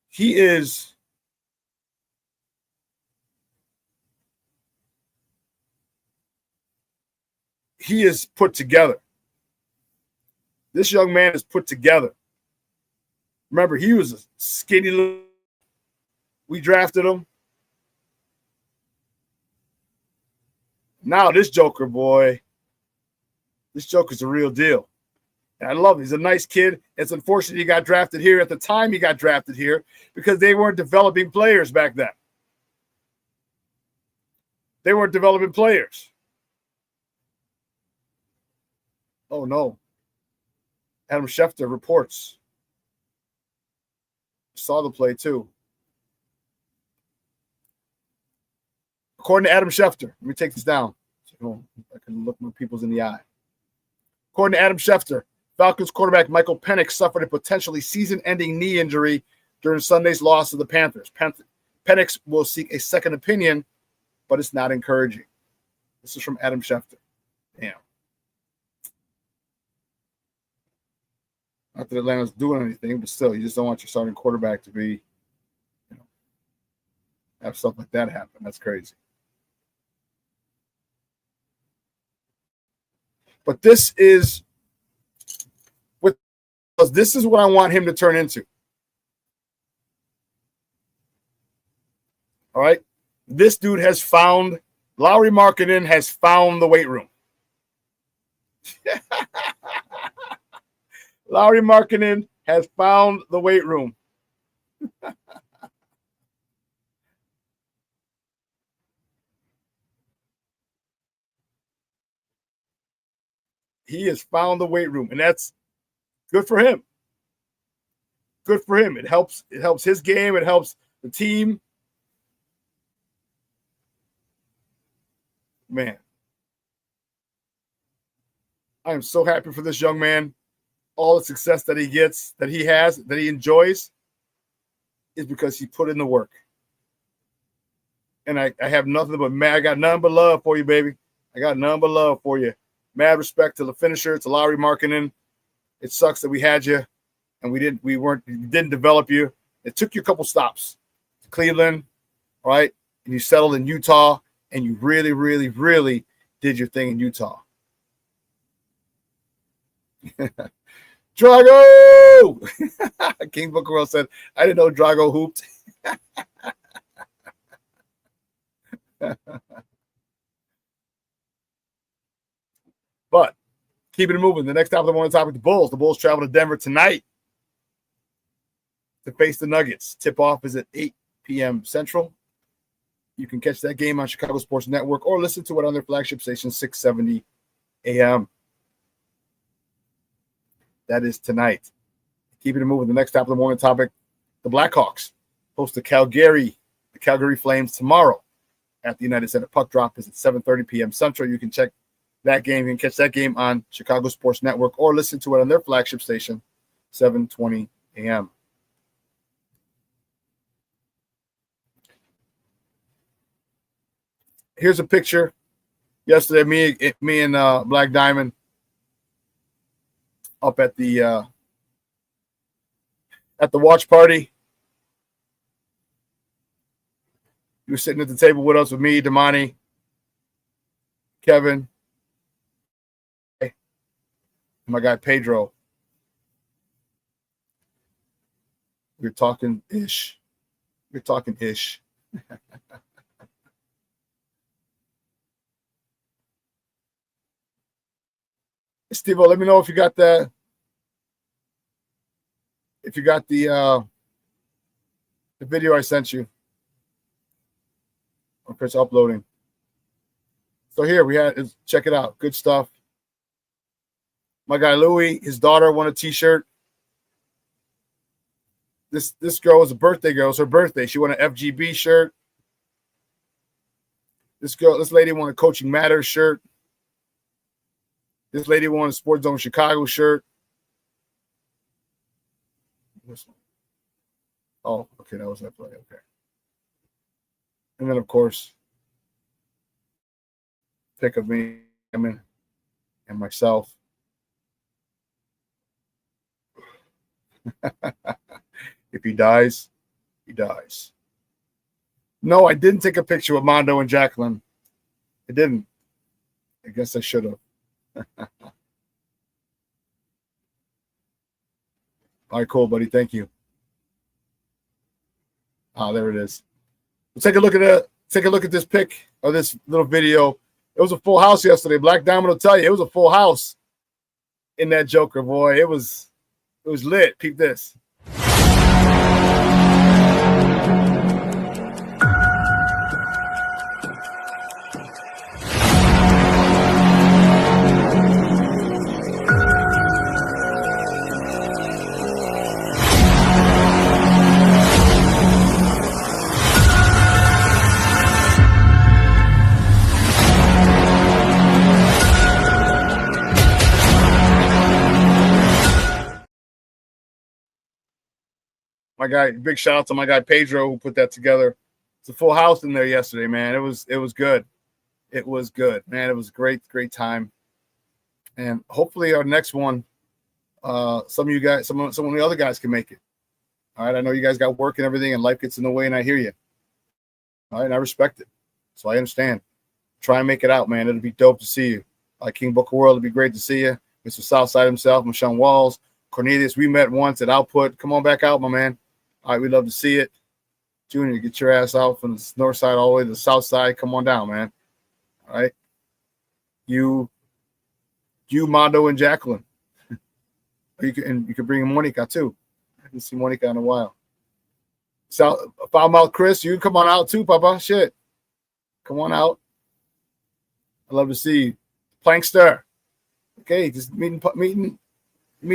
He is put together. This young man is put together. Remember, he was a skinny little. We drafted him. Now this Joker, boy, this Joker's a real deal. And I love him. He's a nice kid. It's unfortunate he got drafted here at the time he got drafted here because they weren't developing players back then. They weren't developing players. Oh, no. Adam Schefter reports. Saw the play, too. According to Adam Schefter, let me take this down so I can look my peoples in the eye. According to Adam Schefter, Falcons quarterback Michael Penix suffered a potentially season-ending knee injury during Sunday's loss to the Panthers. Penix will seek a second opinion, but it's not encouraging. This is from Adam Schefter. Damn. Not that Atlanta's doing anything, but still, you just don't want your starting quarterback to be, have stuff like that happen. That's crazy. But this is what I want him to turn into. All right? This dude has found, Lauri Markkanen has found the weight room. Lauri Markkanen has found the weight room. He has found the weight room, and that's good for him. Good for him. It helps his game. It helps the team. Man, I am so happy for this young man. All the success that he gets, that he has, that he enjoys, is because he put in the work. And I have nothing but I got nothing but love for you, baby. I got nothing but love for you. Mad respect to the finisher, to Lauri Markkanen. It sucks that we had you and we didn't develop you. It took you a couple stops to Cleveland, all right? And you settled in Utah, and you really, really, really did your thing in Utah. Drago! King Bookerwell said, I didn't know Drago hooped. But keeping it moving. The next top of the morning topic, the Bulls. The Bulls travel to Denver tonight to face the Nuggets. Tip-off is at 8 p.m. Central. You can catch that game on Chicago Sports Network or listen to it on their flagship station, 670 a.m. That is tonight. Keeping it moving. The next top of the morning topic, the Blackhawks host the Calgary Flames tomorrow at the United Center. Puck drop is at 7:30 p.m. Central. You can check that game. You can catch that game on Chicago Sports Network or listen to it on their flagship station, 7:20 a.m. Here's a picture. Yesterday, me and Black Diamond up at the watch party. He was sitting at the table with us with me, Damani, Kevin, and my guy Pedro. We're talking ish. Steve, let me know if you got the The video I sent you. I'll press uploading. So here we had, check it out. Good stuff. My guy Louie, his daughter won a t-shirt. This girl was a birthday girl. It was her birthday. She won an FGB shirt. This lady won a Coaching Matters shirt. This lady won a Sports Zone Chicago shirt. Oh, okay, that was that play. Okay. And then, of course, pick of me and myself. If he dies, he dies. No, I didn't take a picture with Mondo and Jacqueline. I didn't. I guess I should have. All right, cool, buddy. Thank you. Ah, there it is. Let's take a look at this pic or this little video. It was a full house yesterday. Black Diamond will tell you it was a full house in that Joker, boy. It was lit. Peep this. My guy, big shout out to my guy Pedro who put that together. It's a full house in there yesterday, man. It was good. It was good, man. It was a great time. And hopefully our next one, some of you guys, some of the other guys can make it. All right. I know you guys got work and everything and life gets in the way, and I hear you. All right, and I respect it. So I understand. Try and make it out, man. It'll be dope to see you. King Booker World, it'll be great to see you. Mr. Southside himself, Michelle Walls, Cornelius, we met once at Output. Come on back out, my man. All right, we'd love to see it. Junior, get your ass out from the north side all the way to the south side. Come on down, man. All right. You, Mondo, and Jacqueline. You can bring Monica too. I haven't seen Monica in a while. Foul Mouth Chris, you can come on out too, Papa. Shit. Come on out. I'd love to see you. Plankster. Okay, just meet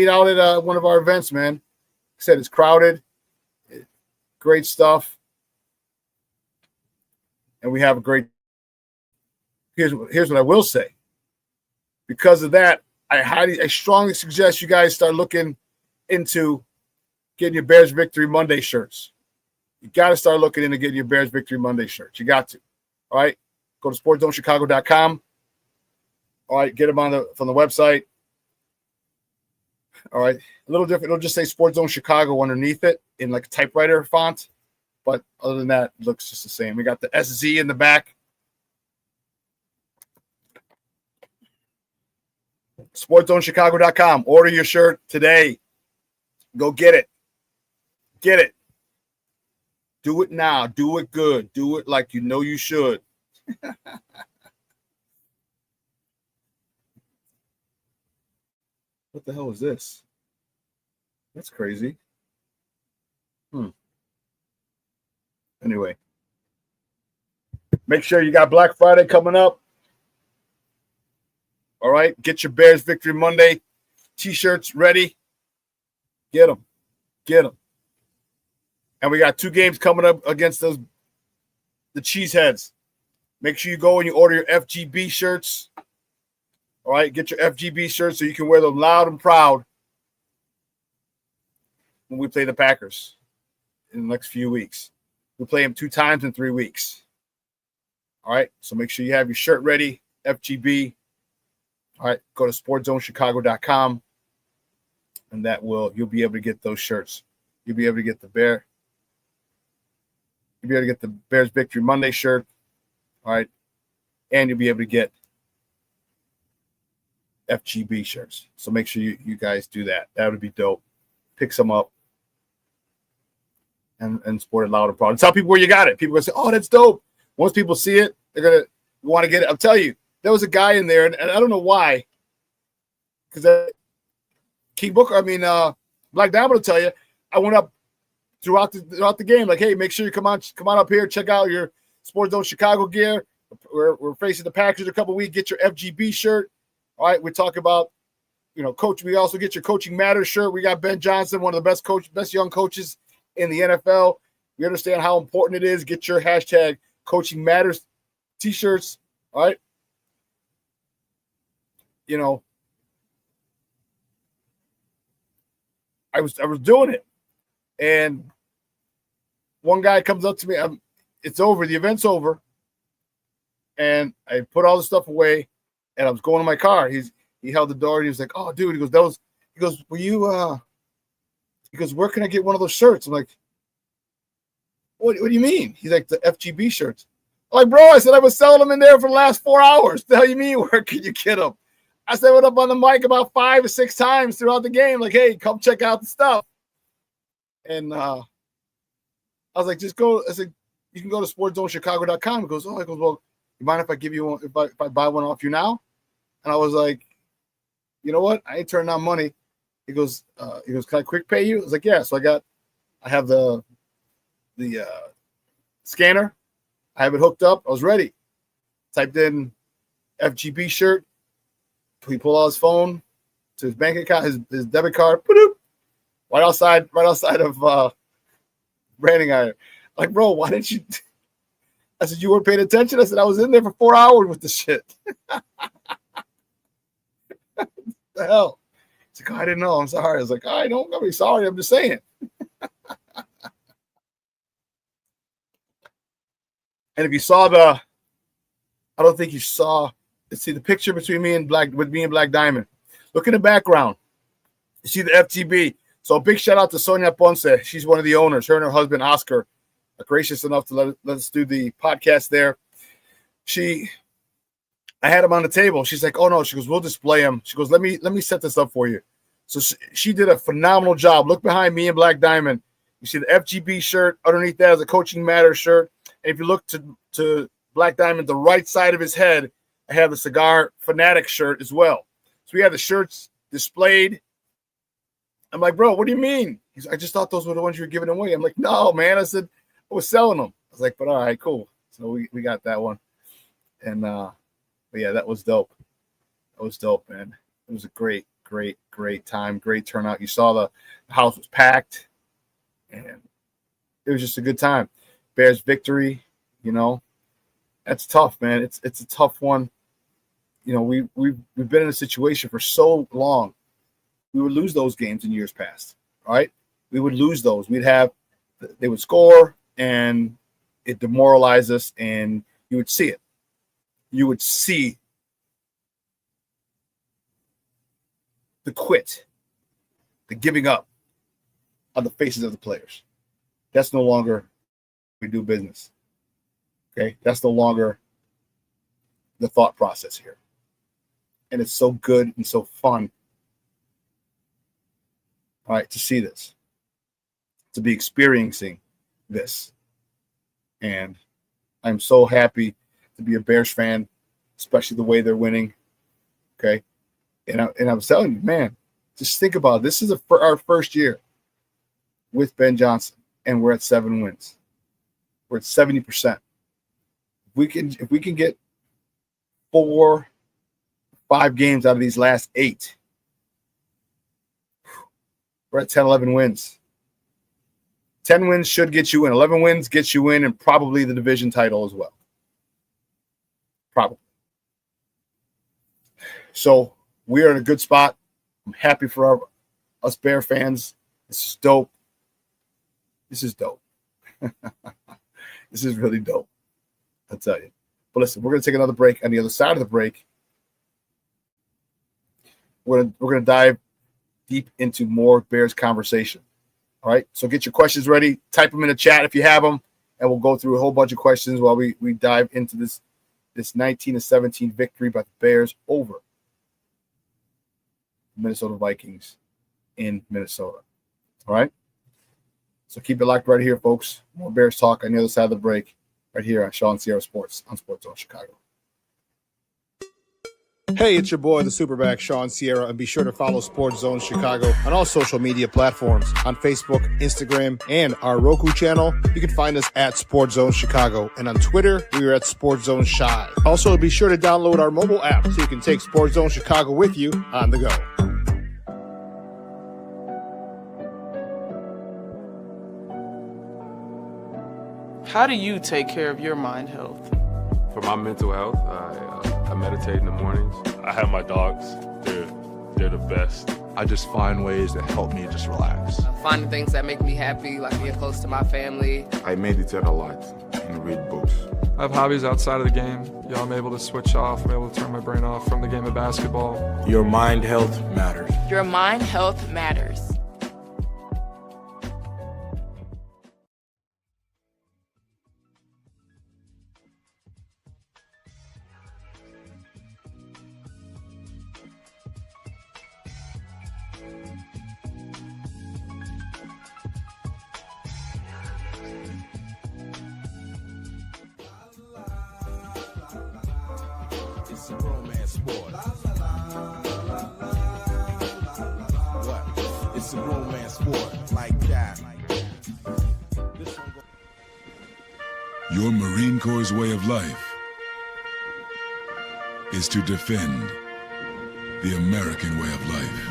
out at one of our events, man. Like I said, it's crowded. Great stuff. And we have a great. Here's what I will say. Because of that, I strongly suggest you guys start looking into getting your Bears Victory Monday shirts. You got to start looking into getting your Bears Victory Monday shirts. You got to. All right. Go to sportzonechicago.com. All right. Get them from the website. All right. A little different. It'll just say Sports Zone Chicago underneath it in like a typewriter font. But other than that, it looks just the same. We got the SZ in the back. SportsZoneChicago.com. Order your shirt today. Go get it. Get it. Do it now. Do it good. Do it like you know you should. What the hell is this? That's crazy. Anyway. Make sure you got Black Friday coming up. All right. Get your Bears Victory Monday t-shirts ready. Get them. Get them. And we got 2 games coming up against the Cheeseheads. Make sure you go and you order your FGB shirts. All right, get your FGB shirts so you can wear them loud and proud when we play the Packers in the next few weeks. We play them 2 times in 3 weeks. All right, so make sure you have your shirt ready, FGB. All right, go to sportzonechicago.com, and you'll be able to get those shirts. You'll be able to get the Bears Victory Monday shirt. All right, and you'll be able to get FGB shirts. So make sure you guys do that. That would be dope. Pick some up and sport it loud and proud. Tell people where you got it. People are going to say, oh, that's dope. Once people see it, they're going to want to get it. I'll tell you, there was a guy in there, and I don't know why, because King Booker, Black Diamond will tell you, I went up throughout the game. Like, hey, make sure you come on up here, check out your Sports Zone Chicago gear. We're facing the Packers in a couple weeks. Get your FGB shirt. All right, we talk about, coach. We also get your Coaching Matters shirt. We got Ben Johnson, one of the best young coaches in the NFL. We understand how important it is. Get your hashtag Coaching Matters t-shirts. All right. I was doing it, and one guy comes up to me. It's over. The event's over. And I put all the stuff away, and I was going to my car. He held the door, and he was like, "Oh, dude," he goes, "Were you?" He goes, "Where can I get one of those shirts?" I'm like, "What do you mean?" He's like, "The FGB shirts." I'm like, "Bro," I said, "I was selling them in there for the last 4 hours. The hell you mean? Where can you get them?" I said, "Went up on the mic about 5 or 6 times throughout the game. Like, hey, come check out the stuff." And I was like, "Just go." I said, "You can go to sportzonechicago.com." He goes, "Oh," I goes, "Well, you mind if I give you one, if I buy one off you now?" And I was like, "You know what? I ain't turning down money." He goes, "Can I quick pay you?" I was like, "Yeah." So I have the scanner. I have it hooked up. I was ready. Typed in FGB shirt. He pulled out his phone to his bank account, his debit card, right outside of branding iron. Like, bro, why didn't you? I said, "You weren't paying attention." I said, "I was in there for 4 hours with the shit." The hell? He's like, "Oh, I didn't know. I'm sorry." I was like, "I don't gotta be sorry. I'm just saying." And if you saw I don't think you saw. Let's see the picture between me and Black Diamond. Look in the background. You see the FTB. So a big shout out to Sonia Ponce. She's one of the owners. Her and her husband Oscar are gracious enough to let us do the podcast there. I had them on the table. She's like, "Oh no," she goes, "We'll display them." She goes, let me set this up for you." So she did a phenomenal job. Look behind me and Black Diamond. You see the FGB shirt. Underneath that is a Coaching Matters shirt. And if you look to Black Diamond, the right side of his head, I have the Cigar Fanatic shirt as well. So we have the shirts displayed. I'm like, "Bro, what do you mean?" He's like, "I just thought those were the ones you were giving away." I'm like, "No, man." I said, "I was selling them." I was like, "But all right, cool." So we got that one. And but yeah, that was dope. That was dope, man. It was a great time, great turnout. You saw the house was packed, and it was just a good time. Bears victory, that's tough, man. It's a tough one. We've been in a situation for so long. We would lose those games in years past, right? We would lose those. They would score, and it demoralized us, and you would see it. You would see the quit, the giving up on the faces of the players. That's no longer we do business. Okay? That's no longer the thought process here. And it's so good and so fun, all right, to see this, to be experiencing this. And I'm so happy to be a Bears fan, especially the way they're winning. Okay? And I was telling you, man, just think about it. This is our first year with Ben Johnson, and we're at 7 wins. We're at 70%. If we can get 4, 5 games out of these last 8, we're at 10, 11 wins. 10 wins should get you in. 11 wins gets you in, and probably the division title as well. Probably. So we are in a good spot. I'm happy for us Bear fans. This is dope. This is dope. This is really dope, I'll tell you. But listen, we're going to take another break. On the other side of the break, we're going to dive deep into more Bears conversation. All right? So get your questions ready. Type them in the chat if you have them, and we'll go through a whole bunch of questions while we dive into this 19-17 victory by the Bears over the Minnesota Vikings in Minnesota. All right? So keep it locked right here, folks. More Bears talk on the other side of the break right here on ShawnSierraSports on Sports Zone Chicago. Hey, it's your boy, the SuperBack, Shawn Sierra, and be sure to follow Sports Zone Chicago on all social media platforms, on Facebook, Instagram, and our Roku channel. You can find us at Sports Zone Chicago, and on Twitter, we are at Sports Zone Shy. Also, be sure to download our mobile app so you can take Sports Zone Chicago with you on the go. How do you take care of your mind health? For my mental health, I meditate in the mornings. I have my dogs. They're the best. I just find ways that help me just relax. Finding things that make me happy, like being close to my family. I meditate a lot and read books. I have hobbies outside of the game. I'm able to switch off. I'm able to turn my brain off from the game of basketball. Your mind health matters. Your mind health matters. It's a romance sport. What? It's a romance sport like that. Your Marine Corps' way of life is to defend the American way of life.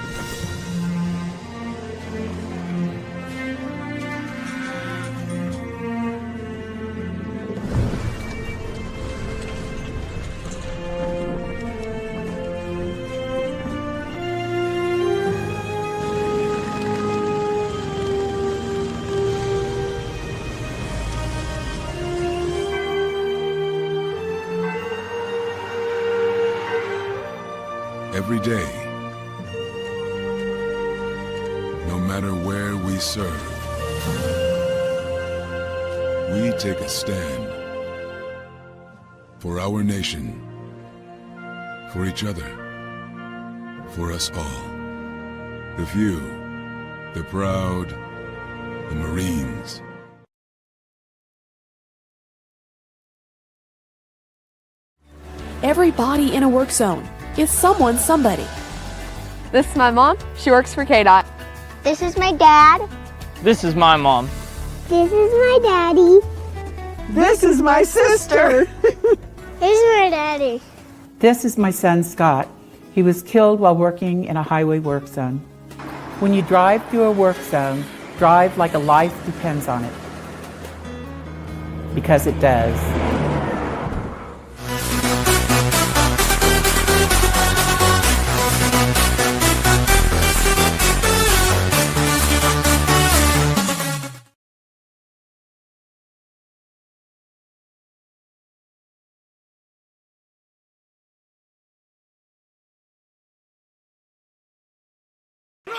Every day, no matter where we serve, we take a stand for our nation, for each other, for us all. The few, the proud, the Marines. Every body in a work zone is someone's somebody. This is my mom. She works for KDOT. This is my dad. This is my mom. This is my daddy. This is my sister. This is my daddy. This is my son, Scott. He was killed while working in a highway work zone. When you drive through a work zone, drive like a life depends on it. Because it does.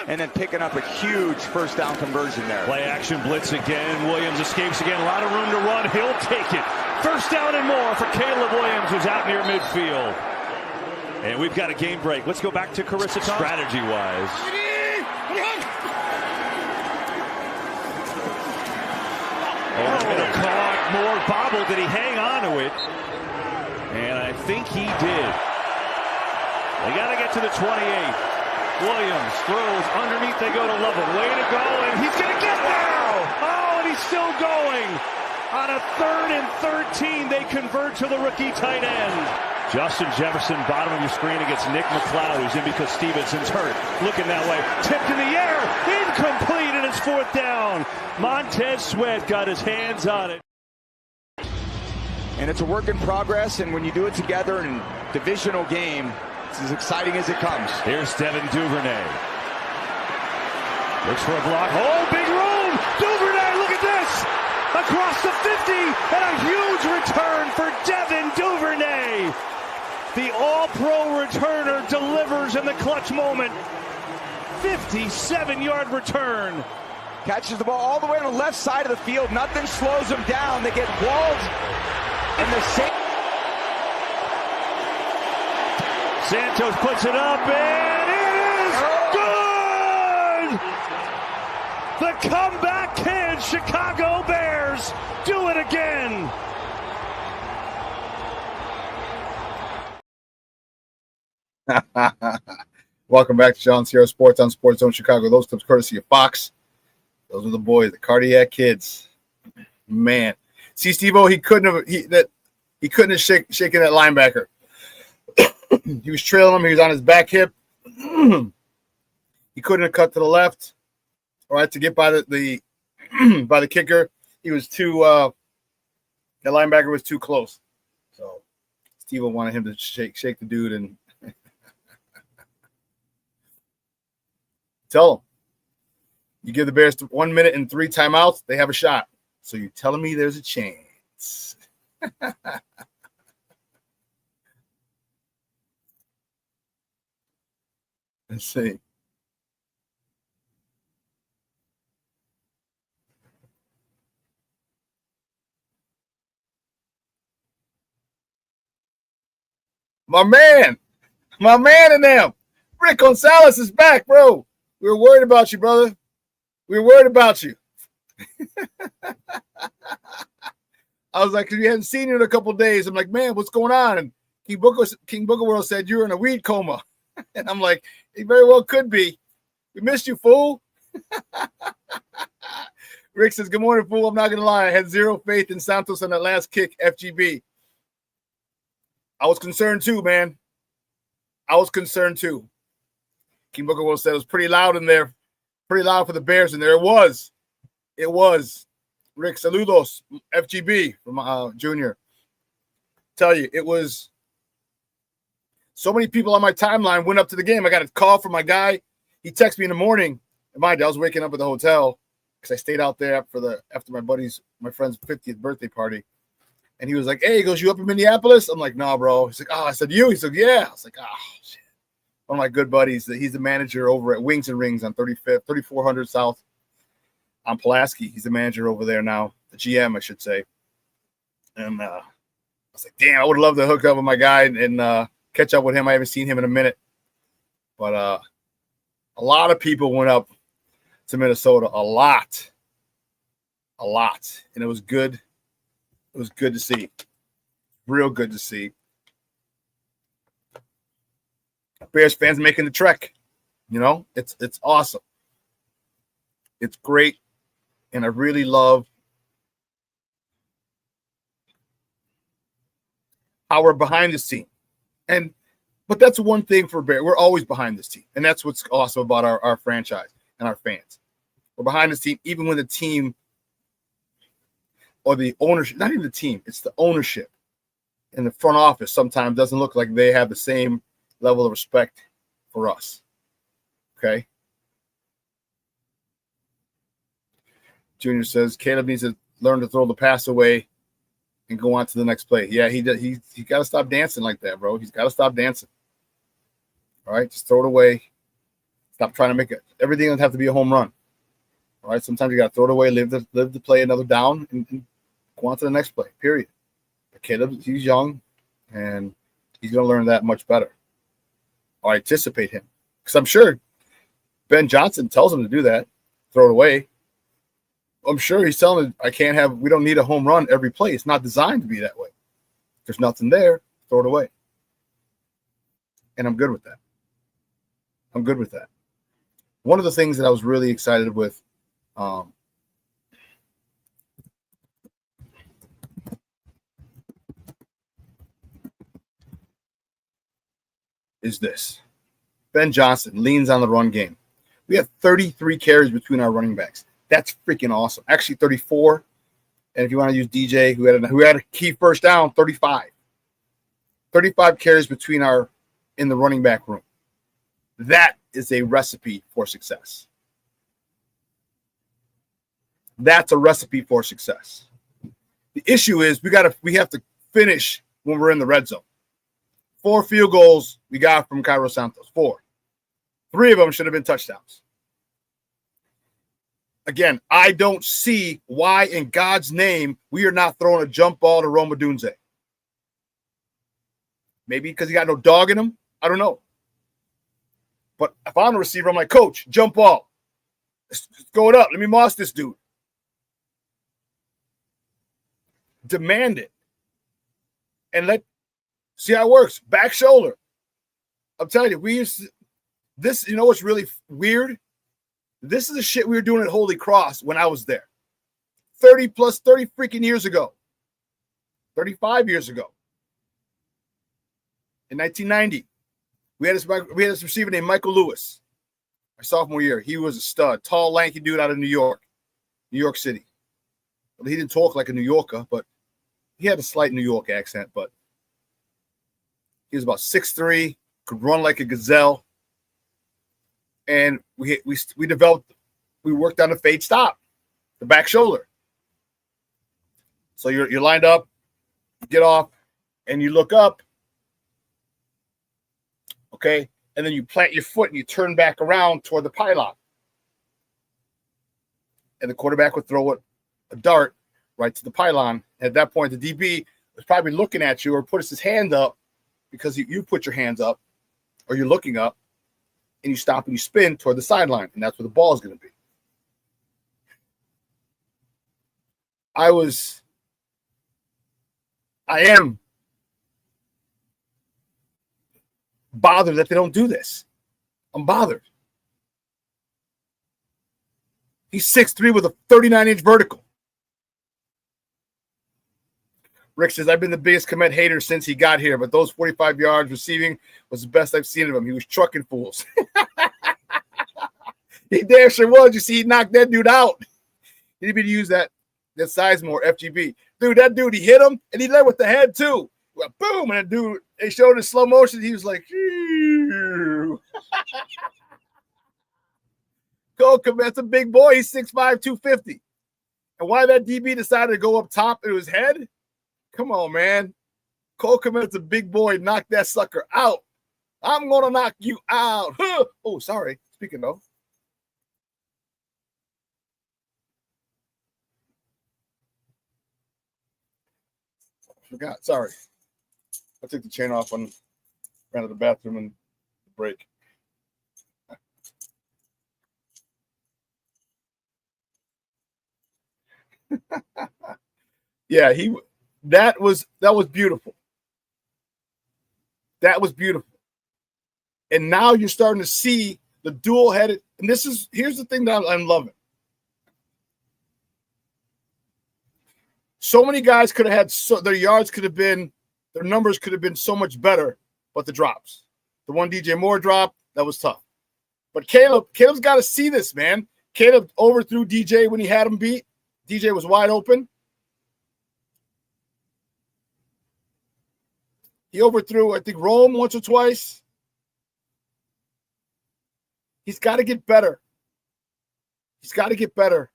And then picking up a huge first down conversion there. Play action blitz again. Williams escapes again. A lot of room to run. He'll take it. First down and more for Caleb Williams, who's out near midfield. And we've got a game break. Let's go back to Carissa strategy-wise. Oh, caught. More bobble. Did he hang on to it? And I think he did. They got to get to the 28. Williams throws underneath. They go to Lovell. Way to go, and he's going to get there. Oh, and he's still going. On a 3rd and 13, they convert to the rookie tight end. Justin Jefferson, bottom of your screen against Nick McLeod, who's in because Stevenson's hurt. Looking that way. Tipped in the air. Incomplete, and it's 4th down. Montez Sweat got his hands on it. And it's a work in progress, and when you do it together in a divisional game, it's as exciting as it comes. Here's Devin Duvernay. Looks for a block. Oh, big room! Duvernay, look at this! Across the 50, and a huge return for Devin Duvernay. The all-pro returner delivers in the clutch moment. 57-yard return. Catches the ball all the way to the left side of the field. Nothing slows them down. They get walled in the same. Santos puts it up, and it is good! The comeback kid, Chicago Bears, do it again. Welcome back to ShawnSierraSports on Sports Zone Chicago. Those clips courtesy of Fox. Those are the boys, the Cardiac Kids. Man, see, Steve-O, he couldn't have shaken that linebacker. He was trailing him. He was on his back hip. He couldn't have cut to the left, all right, to get by the by the kicker. He was too. The linebacker was too close. So Steve-O wanted him to shake the dude and tell him. You give the Bears 1 minute and 3 timeouts, they have a shot. So you're telling me there's a chance. Let's see. My man in them. Rick Gonzalez is back, bro. We were worried about you, brother. We were worried about you. I was like, because we hadn't seen you in a couple of days. I'm like, man, what's going on? And King Booker World said you were in a weed coma. And I'm like, he very well could be. We missed you, fool. Rick says, good morning, fool. I'm not going to lie. I had zero faith in Santos on that last kick, FGB. I was concerned too, man. I was concerned too. King Booker World said it was pretty loud in there. Pretty loud for the Bears in there. It was. It was. Rick, saludos. FGB from Junior. Tell you, it was. So many people on my timeline went up to the game. I got a call from my guy. He texted me in the morning. And mind you, I was waking up at the hotel because I stayed out there after my friend's 50th birthday party. And he was like, hey, he goes, you up in Minneapolis? I'm like, no, bro. He's like, oh, I said, you? He said, yeah. I was like, oh, shit. One of my good buddies, he's the manager over at Wings and Rings on 3400 South on Pulaski. He's the manager over there now, the GM, I should say. And I was like, damn, I would love to hook up with my guy and catch up with him. I haven't seen him in a minute. But a lot of people went up to Minnesota. A lot. And it was good. It was good to see. Real good to see. Bears fans making the trek. You know, it's awesome. It's great. And I really love how we're behind this team. But that's one thing for Bears. We're always behind this team. And that's what's awesome about our franchise and our fans. We're behind this team, even when the team or the ownership, not even the team, it's the ownership in the front office sometimes doesn't look like they have the same level of respect for us. Okay? Junior says, Caleb needs to learn to throw the pass away and go on to the next play. Yeah, he got to stop dancing like that, bro. He's got to stop dancing. All right? Just throw it away. Stop trying to make it. Everything doesn't have to be a home run. All right? Sometimes you got to throw it away, live the play another down, and go on to the next play, period. But Caleb, he's young, and he's going to learn that much better. I anticipate him. Because I'm sure Ben Johnson tells him to do that, throw it away. I'm sure he's telling him, we don't need a home run every play. It's not designed to be that way. There's nothing there, throw it away. And I'm good with that. I'm good with that. One of the things that I was really excited with is this. Ben Johnson leans on the run game. We have 33 carries between our running backs. That's freaking awesome. Actually, 34. And if you want to use DJ, who had a key first down, 35. 35 carries in the running back room. That is a recipe for success. That's a recipe for success. The issue is we have to finish when we're in the red zone. 4 field goals we got from Cairo Santos. 4. 3 of them should have been touchdowns. Again, I don't see why in God's name we are not throwing a jump ball to Roma Dunze. Maybe because he got no dog in him. I don't know. But if I'm a receiver, I'm like, coach, jump ball. Let's go it up. Let me moss this dude. Demand it. And see how it works. Back shoulder. I'm telling you, we used to, this, you know what's really weird? This is the shit we were doing at Holy Cross when I was there. 30 freaking years ago. 35 years ago. In 1990, we had this receiver named Michael Lewis. My sophomore year, he was a stud, tall, lanky dude out of New York City. Well, he didn't talk like a New Yorker, but he had a slight New York accent. But he was about 6'3", could run like a gazelle, and we worked on the fade stop, the back shoulder. So you're lined up, you get off, and you look up. Okay, and then you plant your foot and you turn back around toward the pylon. And the quarterback would throw a dart right to the pylon. At that point, the DB was probably looking at you or puts his hand up because you put your hands up or you're looking up, and you stop and you spin toward the sideline, and that's where the ball is going to be. I am bothered that they don't do this. I'm bothered. He's 6'3" with a 39-inch vertical. Rick says, I've been the biggest Komet hater since he got here, but those 45 yards receiving was the best I've seen of him. He was trucking fools. He damn sure was. You see, he knocked that dude out. He didn't even use that Sizemore FGB. Dude, that dude, he hit him, and he led with the head, too. Well, boom, and that dude, they showed in slow motion. He was like, Cole Komet's a big boy. He's 6'5", 250. And why that DB decided to go up top in his head? Come on, man. Cole Komet's a big boy. Knock that sucker out. I'm going to knock you out. Oh, sorry. Speaking of. Forgot. Sorry. I took the chain off and ran to the bathroom and break. Yeah, that was beautiful. That was beautiful. And now you're starting to see the dual-headed, and here's the thing that I'm loving. So many guys could have had their yards could have been, their numbers could have been so much better, but the drops. The one DJ Moore drop, that was tough. But Caleb's got to see this, man. Caleb overthrew DJ when he had him beat. DJ was wide open. He overthrew, I think, Rome once or twice. He's got to get better. He's got to get better.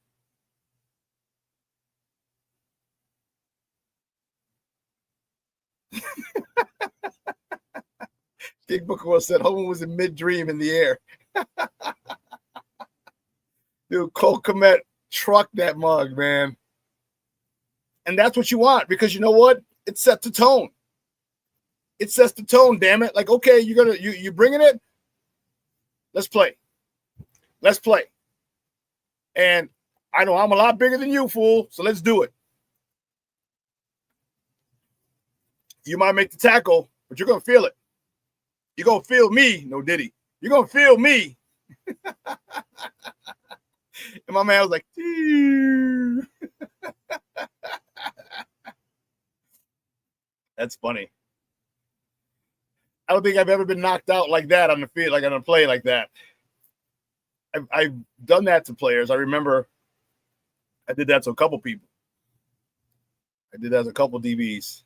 Big Booker said Homer was in mid-dream in the air. Dude, Cole Komet trucked that mug, man. And that's what you want, because you know what? It sets the tone. It sets the tone, damn it. Like, okay, you're bringing it. Let's play. Let's play. And I know I'm a lot bigger than you, fool, so let's do it. You might make the tackle, but you're going to feel it. You're going to feel me. No Diddy. You're going to feel me. And my man was like, that's funny. I don't think I've ever been knocked out like that on the field, like on a play like that. I've done that to players. I remember I did that to a couple people. I did that to a couple DBs.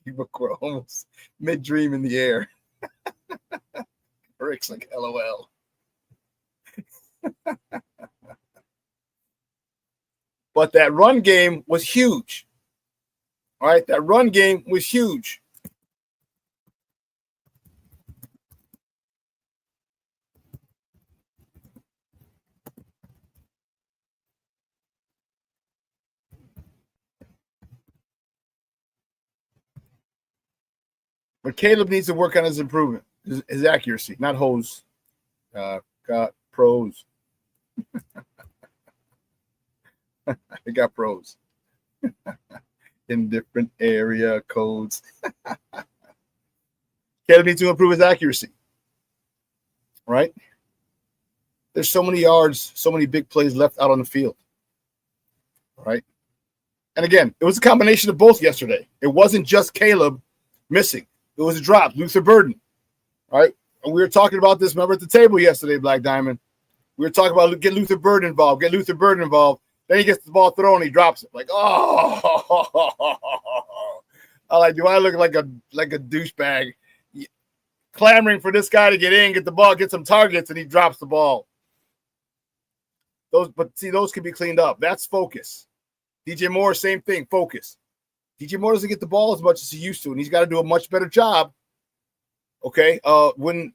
You were almost mid-dream in the air. Rick's like, LOL. But that run game was huge. All right, that run game was huge. But Caleb needs to work on his improvement, his accuracy, not hose. Got pros. They got pros in different area codes. Caleb needs to improve his accuracy. Right? There's so many yards, so many big plays left out on the field. Right? And again, it was a combination of both yesterday. It wasn't just Caleb missing. It was a drop. Luther Burden. Right? And we were talking about this, remember, at the table yesterday, Black Diamond. We were talking about get Luther Burden involved, get Luther Burden involved. Then he gets the ball thrown and he drops it. Like, oh. I'm like, do I look like a douchebag? Clamoring for this guy to get in, get the ball, get some targets, and he drops the ball. Those can be cleaned up. That's focus. DJ Moore, same thing, focus. DJ Moore doesn't get the ball as much as he used to, and he's got to do a much better job. Okay, when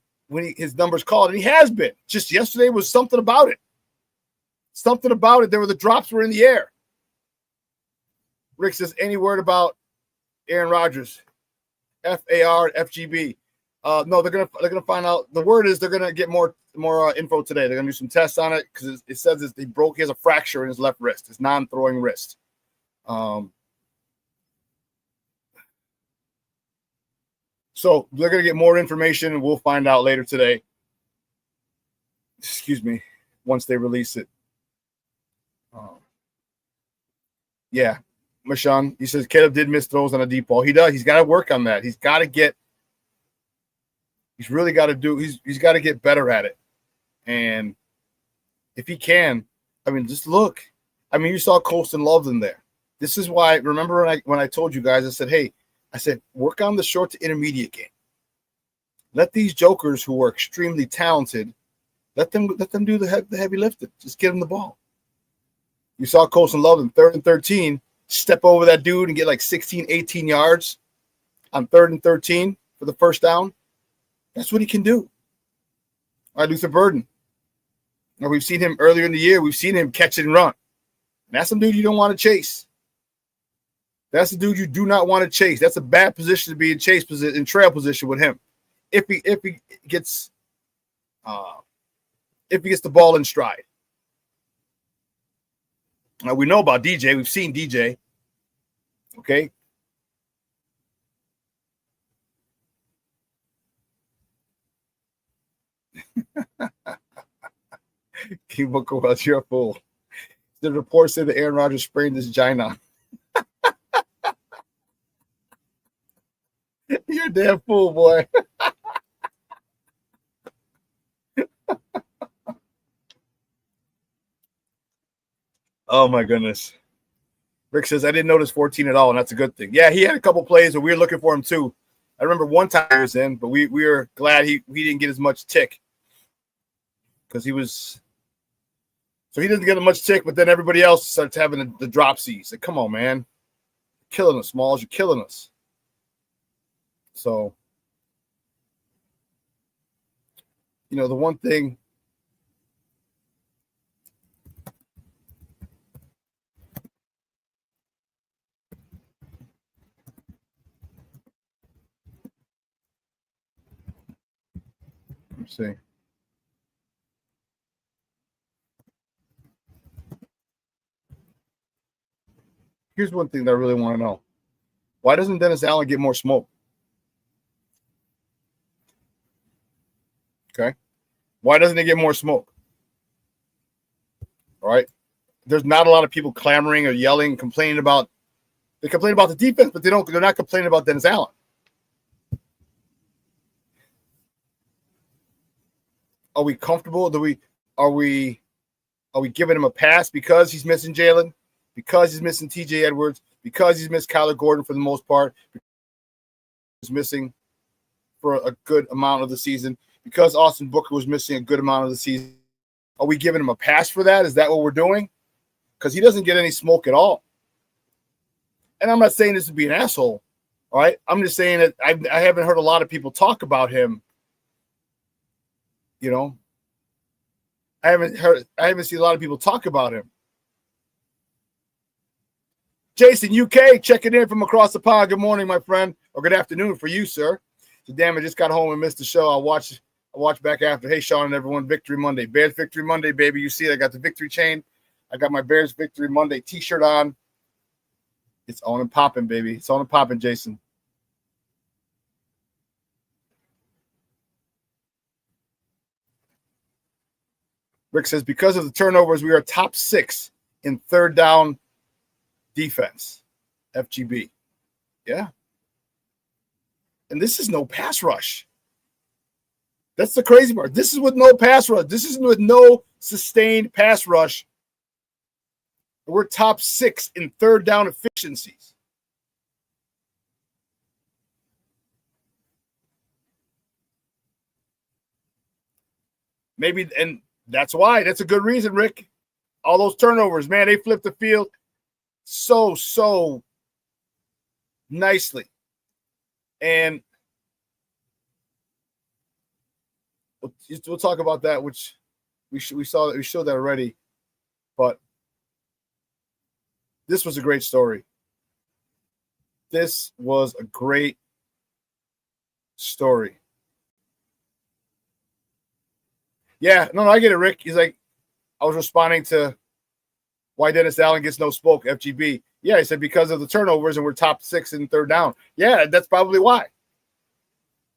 his number's called, and he has been. Just yesterday was something about it. Something about it. The drops were in the air. Rick says, any word about Aaron Rodgers? FAR, FGB. No, they're gonna find out. The word is they're gonna get more info today. They're gonna do some tests on it because it says he has a fracture in his left wrist, his non-throwing wrist. So they're gonna get more information, and we'll find out later today. Excuse me, once they release it. Yeah, Mashawn, he says Caleb did miss throws on a deep ball. He does. He's got to work on that. He's got to get. He's really got to do. He's got to get better at it. And if he can, I mean, just look. I mean, you saw Colston Loveland there. This is why. Remember when I told you guys, I said, hey, work on the short to intermediate game. Let these jokers who are extremely talented, let them do the heavy lifting. Just give them the ball. You saw Colston Loveland, 3rd and 13, step over that dude and get like 16, 18 yards on 3rd and 13 for the first down. That's what he can do. All right, Luther Burden. Now, we've seen him earlier in the year. We've seen him catch it and run. And that's some dude you don't want to chase. That's the dude you do not want to chase. That's a bad position to be in chase position, in trail position with him. If he gets the ball in stride. Now, we know about DJ. We've seen DJ. Okay. Keep looking well, you're a fool. The report said that Aaron Rodgers sprained his vagina. You're a damn fool, boy. Oh, my goodness. Rick says, I didn't notice 14 at all, and that's a good thing. Yeah, he had a couple plays where we were looking for him, too. I remember one time he was in, but we were glad he didn't get as much tick because he was – so he doesn't get as much tick, but then everybody else starts having the dropsies. Like, come on, man. You're killing us, Smalls. You're killing us. So, the one thing – let's see. Here's one thing that I really want to know. Why doesn't Dennis Allen get more smoke? Okay. Why doesn't he get more smoke? All right. There's not a lot of people clamoring or yelling, complaining about. They complain about the defense, but they're not complaining about Dennis Allen. Are we comfortable? Are we giving him a pass because he's missing Jalen, because he's missing TJ Edwards, because he's missed Kyler Gordon for the most part, he's missing for a good amount of the season, because Austin Booker was missing a good amount of the season? Are we giving him a pass for that? Is that what we're doing? Because he doesn't get any smoke at all. And I'm not saying this to be an asshole, all right? I'm just saying that I haven't heard a lot of people talk about him. I haven't seen a lot of people talk about him. Jason, UK, checking in from across the pond. Good morning, my friend, or good afternoon for you, sir. So damn, I just got home and missed the show. I'll watch back after. Hey, Shawn and everyone, Victory Monday. Bears Victory Monday, baby. You see it. I got the victory chain. I got my Bears Victory Monday t-shirt on. It's on and popping, baby. It's on and popping, Jason. Rick says, because of the turnovers, we are top 6 in third down defense. FGB. Yeah. And this is no pass rush. That's the crazy part. This is with no pass rush. This is with no sustained pass rush. We're top 6 in third down efficiencies. Maybe, and that's why. That's a good reason, Rick. All those turnovers, man, they flipped the field so nicely. And we'll talk about that, which we showed that already. But this was a great story. This was a great story. Yeah, no, I get it, Rick. He's like, I was responding to why Dennis Allen gets no smoke, FGB. Yeah, he said because of the turnovers and we're top 6 in third down. Yeah, that's probably why.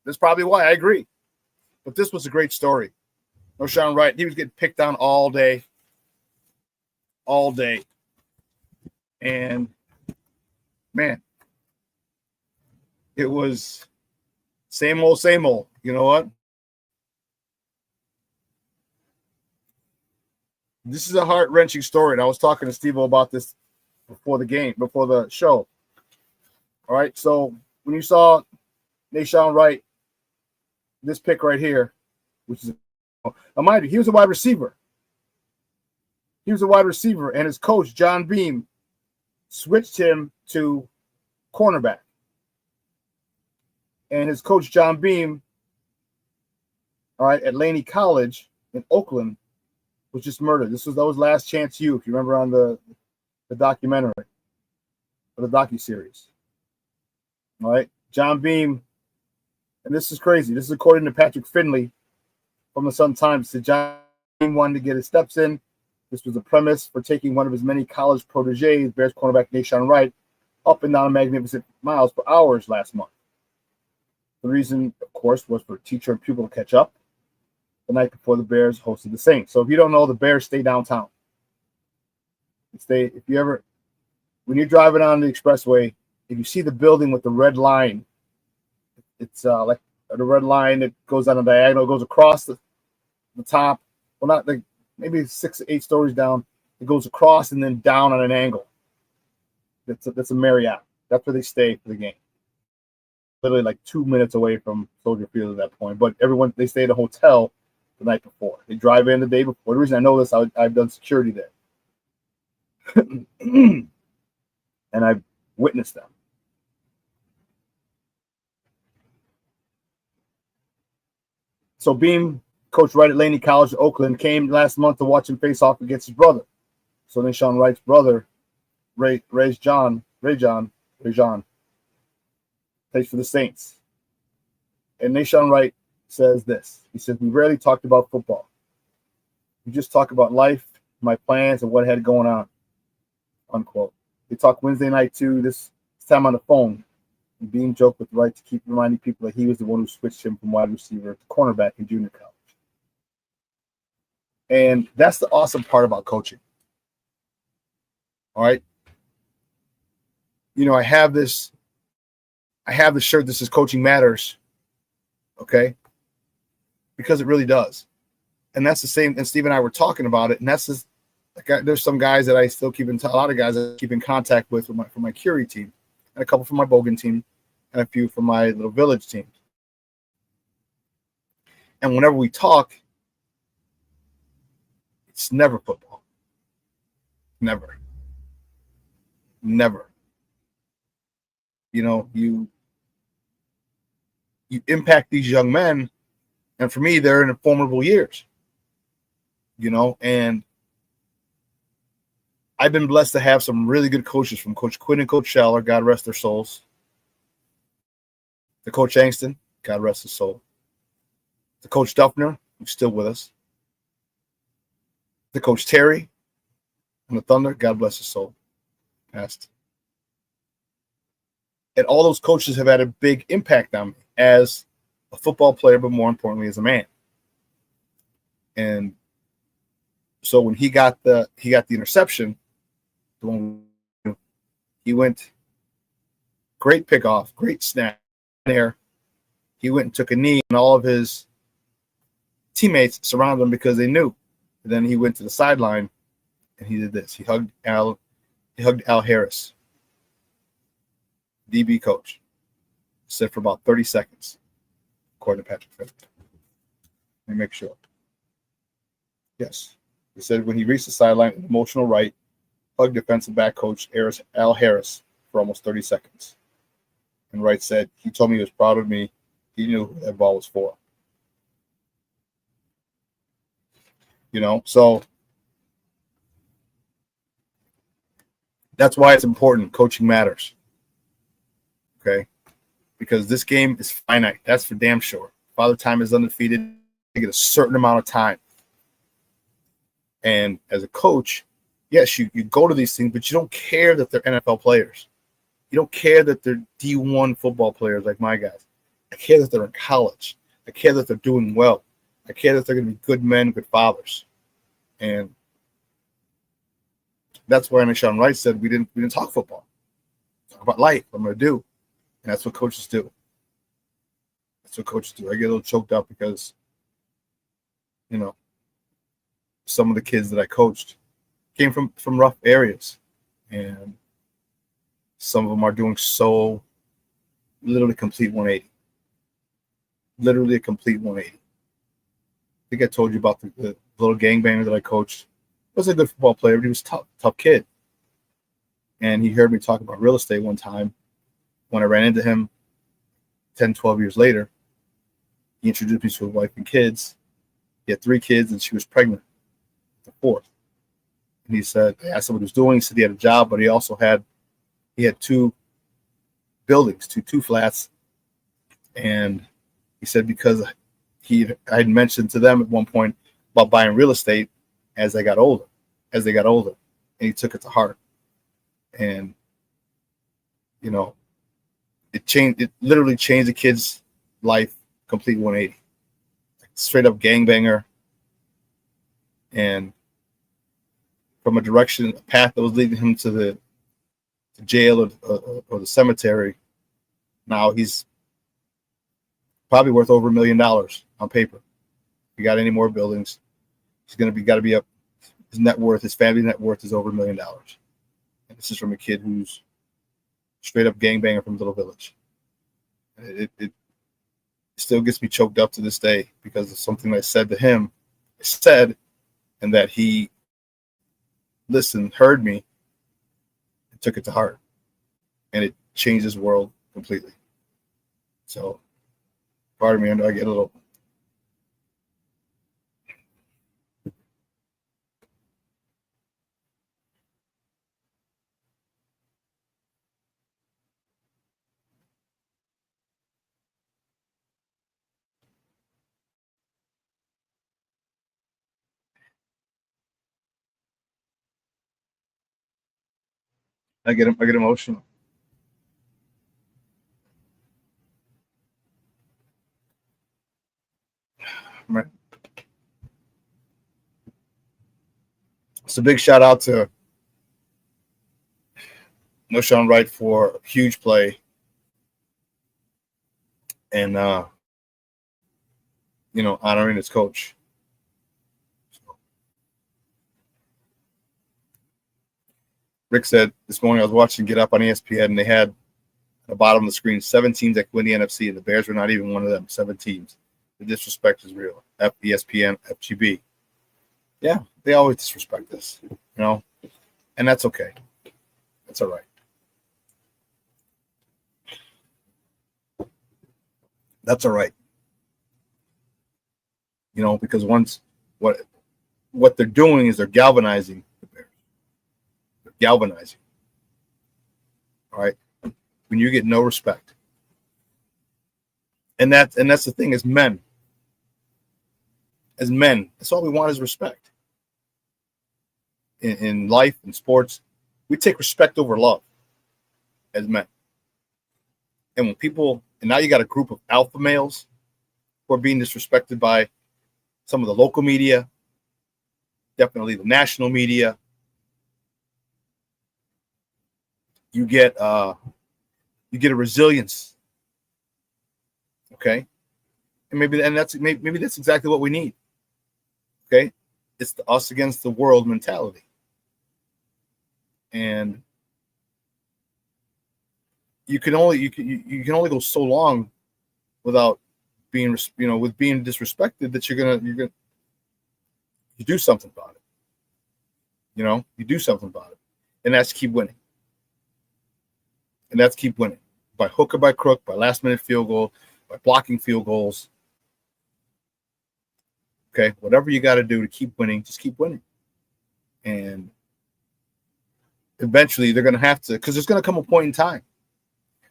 That's probably why. I agree. But this was a great story. No, Shawn Wright, he was getting picked on all day. All day. And, man, it was same old, same old. You know what? This is a heart-wrenching story, and I was talking to Steve about this before the show. All right, so when you saw Shawn Wright, this pick right here, which is, mind you, he was a wide receiver. He was a wide receiver, and his coach, John Beam, switched him to cornerback. And his coach, John Beam, all right, at Laney College in Oakland, was just murdered. That was Last Chance U, if you remember on the documentary, or the docuseries. All right, John Beam, and this is crazy. This is according to Patrick Finley from the Sun-Times. Said John Beam wanted to get his steps in. This was the premise for taking one of his many college proteges, Bears cornerback Shawn Wright, up and down magnificent miles per hour last month. The reason, of course, was for teacher and pupil to catch up the night before the Bears hosted the Saints. So if you don't know, the Bears stay downtown. When you're driving on the expressway, if you see the building with the red line, it's like the red line that goes on a diagonal, goes across the top. Well, not like maybe 6 to 8 stories down. It goes across and then down on an angle. That's a Marriott. That's where they stay for the game. Literally like 2 minutes away from Soldier Field at that point. But they stay at a hotel the night before. They drive in the day before. The reason I know this, I've done security there. And I've witnessed them. So Beam, coach Wright at Laney College in Oakland, came last month to watch him face off against his brother. So then Shawn Wright's brother, Ray John, plays for the Saints. And Shawn Wright says this. He says, we rarely talked about football. We just talk about life, my plans, and what I had going on, unquote. They talked Wednesday night, too, this time on the phone. And Beam joked with Wright to keep reminding people that he was the one who switched him from wide receiver to cornerback in junior college. And that's the awesome part about coaching. All right. You know, I have the shirt that says Coaching Matters. Okay. Because it really does. And that's the same. And Steve and I were talking about it. And that's just, like, there's some guys that I still keep a lot of guys I keep in contact with from my Curie team, and a couple from my Bogan team, and a few from my little village team. And whenever we talk, it's never football. Never. You know, you impact these young men, and for me, they're in formidable years. You know, and I've been blessed to have some really good coaches, from Coach Quinn and Coach Schaller, God rest their souls, to Coach Angston, God rest his soul, to Coach Duffner, who's still with us, to Coach Terry and the Thunder, God bless his soul, passed. And all those coaches have had a big impact on me as a football player, but more importantly as a man. And So when he got the interception, the one he went, great pickoff, great snap there. He went and took a knee, and all of his teammates surrounded him because they knew. And then he went to the sideline, and he did this. He hugged Al Harris, DB coach. Said for about 30 seconds, according to Patrick Phillips. Let me make sure. Yes. He said when he reached the sideline, an emotional right, hugged defensive back coach Al Harris for almost 30 seconds. And Wright said, he told me he was proud of me. He knew who that ball was for. So that's why it's important. Coaching matters. Okay? Because this game is finite. That's for damn sure. Father Time is undefeated. You get a certain amount of time. And as a coach, yes, you go to these things, but you don't care that they're NFL players. You don't care that they're D1 football players like my guys. I care that they're in college. I care that they're doing well. I care that they're going to be good men, good fathers. And that's why Shawn Wright said we didn't talk football. Talk about life. What I'm going to do. And that's what coaches do. That's what coaches do. I get a little choked up because, some of the kids that I coached came from rough areas. And some of them are doing so literally complete 180. Literally a complete 180. I think I told you about the little gangbanger that I coached. He was a good football player, but he was a tough kid. And he heard me talk about real estate one time. When I ran into him 10, 12 years later, he introduced me to his wife and kids. He had 3 kids, and she was pregnant, the 4th. And he said, I asked him what he was doing. He said he had a job, but he also had 2 buildings, two flats. And he said because I had mentioned to them at one point about buying real estate as they got older. And he took it to heart. And, it literally changed the kid's life, complete 180. Straight up gangbanger. And from a path that was leading him to the jail or the cemetery, now he's probably worth over $1 million on paper. If he got any more buildings, he's got to be up. His net worth, his family net worth is over $1 million. And this is from a kid who's straight up gangbanger from Little Village. It still gets me choked up to this day because of something I said to him. And that he listened, heard me, and took it to heart. And it changed his world completely. So, pardon me, I know I get a little. I get emotional. Right. So big shout out to Shawn Wright for a huge play. And honoring his coach. Rick said this morning I was watching Get Up on ESPN, and they had at the bottom of the screen 7 teams that could win the NFC, and the Bears were not even one of them. 7 teams. The disrespect is real. ESPN, FGB. Yeah, they always disrespect us, and that's okay. That's all right. That's all right. Because once what they're doing is they're galvanizing the Bears. They're galvanizing. All right. When you get no respect. And that's the thing as men. As men, that's all we want is respect. In life, in sports, we take respect over love as men. And now you got a group of alpha males who are being disrespected by some of the local media, definitely the national media. You get a resilience, okay, and maybe that's exactly what we need. Okay, it's the us against the world mentality, and you can only go so long without being with being disrespected that you do something about it. You do something about it, and that's keep winning. And that's keep winning by hook or by crook, by last minute field goal, by blocking field goals. Okay, whatever you got to do to keep winning, just keep winning. And eventually they're going to have to, because there's going to come a point in time.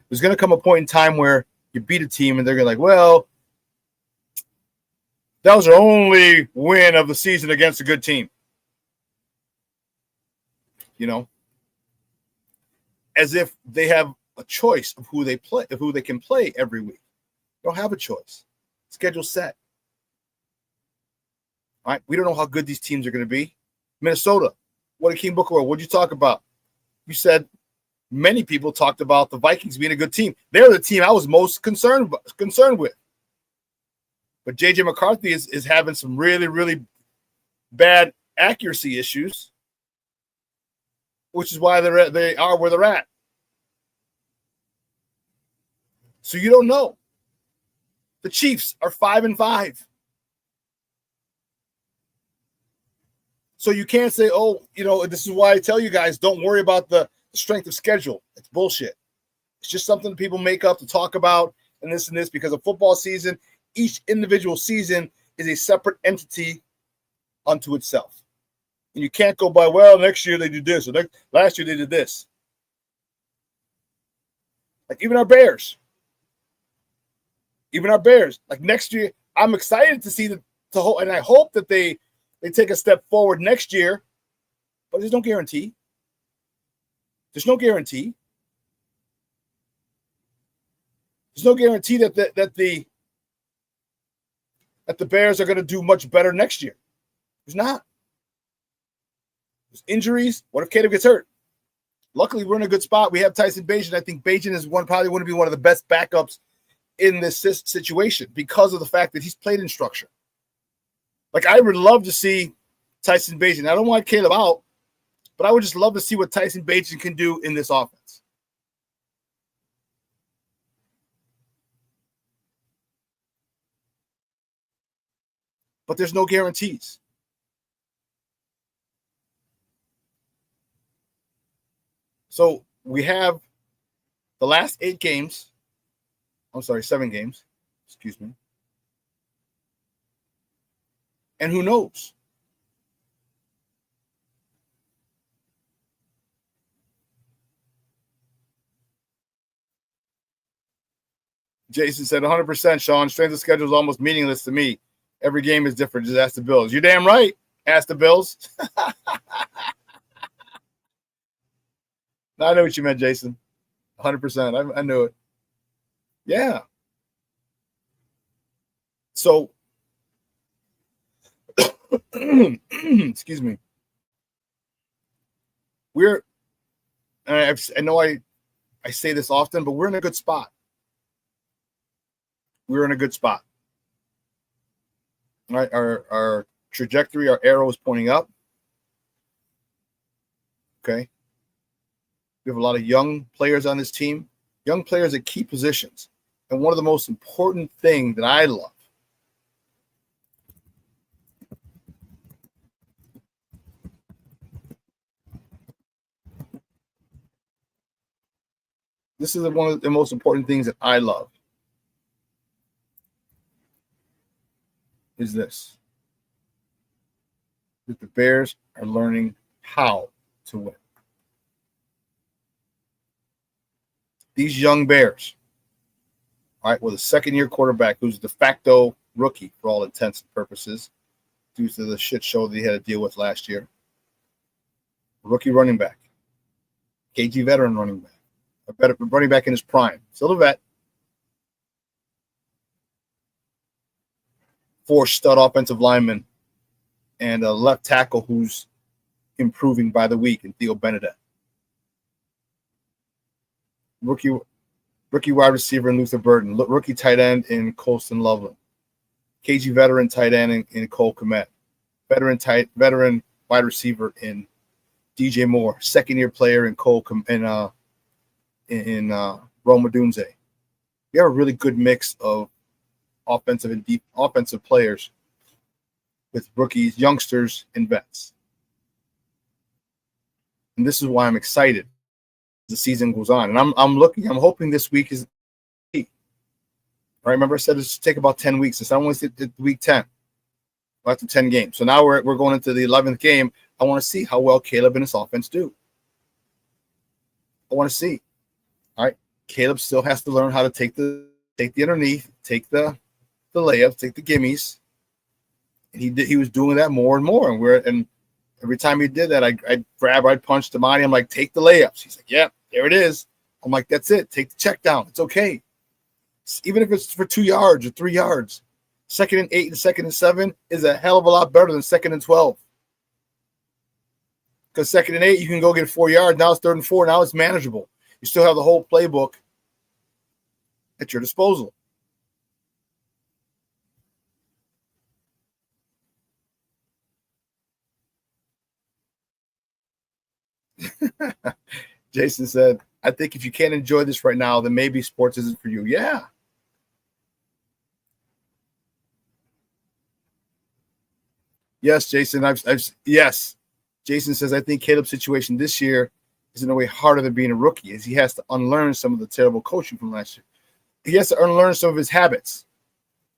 There's going to come a point in time where you beat a team and they're going to well, that was our only win of the season against a good team. As if they have a choice of who they play, of who they can play every week. They don't have a choice. Schedule set. All right, we don't know how good these teams are going to be. Minnesota, what did King Booker? What did you talk about? You said many people talked about the Vikings being a good team. They're the team I was most concerned with. But J.J. McCarthy is having some really, really bad accuracy issues, which is why they are where they're at. So you don't know. The Chiefs are 5-5. So you can't say, this is why I tell you guys, don't worry about the strength of schedule. It's bullshit. It's just something people make up to talk about and this, because a football season, each individual season is a separate entity unto itself. And you can't go by, next year they did this, or last year they did this. Like even our Bears. Like next year, I'm excited to see and I hope that they take a step forward next year, but there's no guarantee. There's no guarantee. There's no guarantee that the Bears are going to do much better next year. There's not. There's injuries. What if Caleb gets hurt? Luckily, we're in a good spot. We have Tyson Bagent. I think Bagent is probably going to be one of the best backups in this situation because of the fact that he's played in structure. Like, I would love to see Tyson Bagent. I don't want Caleb out, but I would just love to see what Tyson Bagent can do in this offense. But there's no guarantees. So we have the last 7 games. Excuse me. And who knows? Jason said 100%, Shawn. Strength of schedule is almost meaningless to me. Every game is different. Just ask the Bills. You're damn right. Ask the Bills. I know what you meant, Jason. 100%. I knew it. Yeah. So, excuse me. I know I say this often, but we're in a good spot. We're in a good spot. All right, our trajectory, our arrow is pointing up. Okay. We have a lot of young players on this team, young players at key positions. And one of the most important things that I love this is one of the most important things that I love is this. That the Bears are learning how to win. These young Bears, all right, with a second-year quarterback who's de facto rookie for all intents and purposes due to the shit show that he had to deal with last year. Rookie running back. KG veteran running back. A better running back in his prime. Still a vet. 4 stud offensive linemen and a left tackle who's improving by the week in Theo Benedette. Rookie wide receiver in Luther Burton. Rookie tight end in Colston Loveland. KG veteran tight end in Cole Komet. Veteran wide receiver in DJ Moore. Second-year player in Roma Dunze. We have a really good mix of offensive and offensive players with rookies, youngsters, and vets. And this is why I'm excited as the season goes on. And I'm hoping this week is right. Remember I said it's take about 10 weeks. It's almost at week 10. After 10 games. So now we're going into the 11th game. I want to see how well Caleb and his offense do. I want to see. All right. Caleb still has to learn how to take the underneath, take the layups, take the gimmies. And he was doing that more and more. And every time he did that, I'd punch Damani. I'm like, take the layups. He's like, yeah, there it is. I'm like, that's it. Take the check down. It's okay. Even if it's for 2 yards or 3 yards. 2nd and 8 and 2nd and 7 is a hell of a lot better than 2nd and 12. Because 2nd and 8, you can go get 4 yards. Now it's 3rd and 4. Now it's manageable. You still have the whole playbook at your disposal. Jason said, I think if you can't enjoy this right now, then maybe sports isn't for you. Yeah. Yes, Jason. Yes. Jason says, I think Caleb's situation this year is in a way harder than being a rookie, as he has to unlearn some of the terrible coaching from last year. He has to unlearn some of his habits.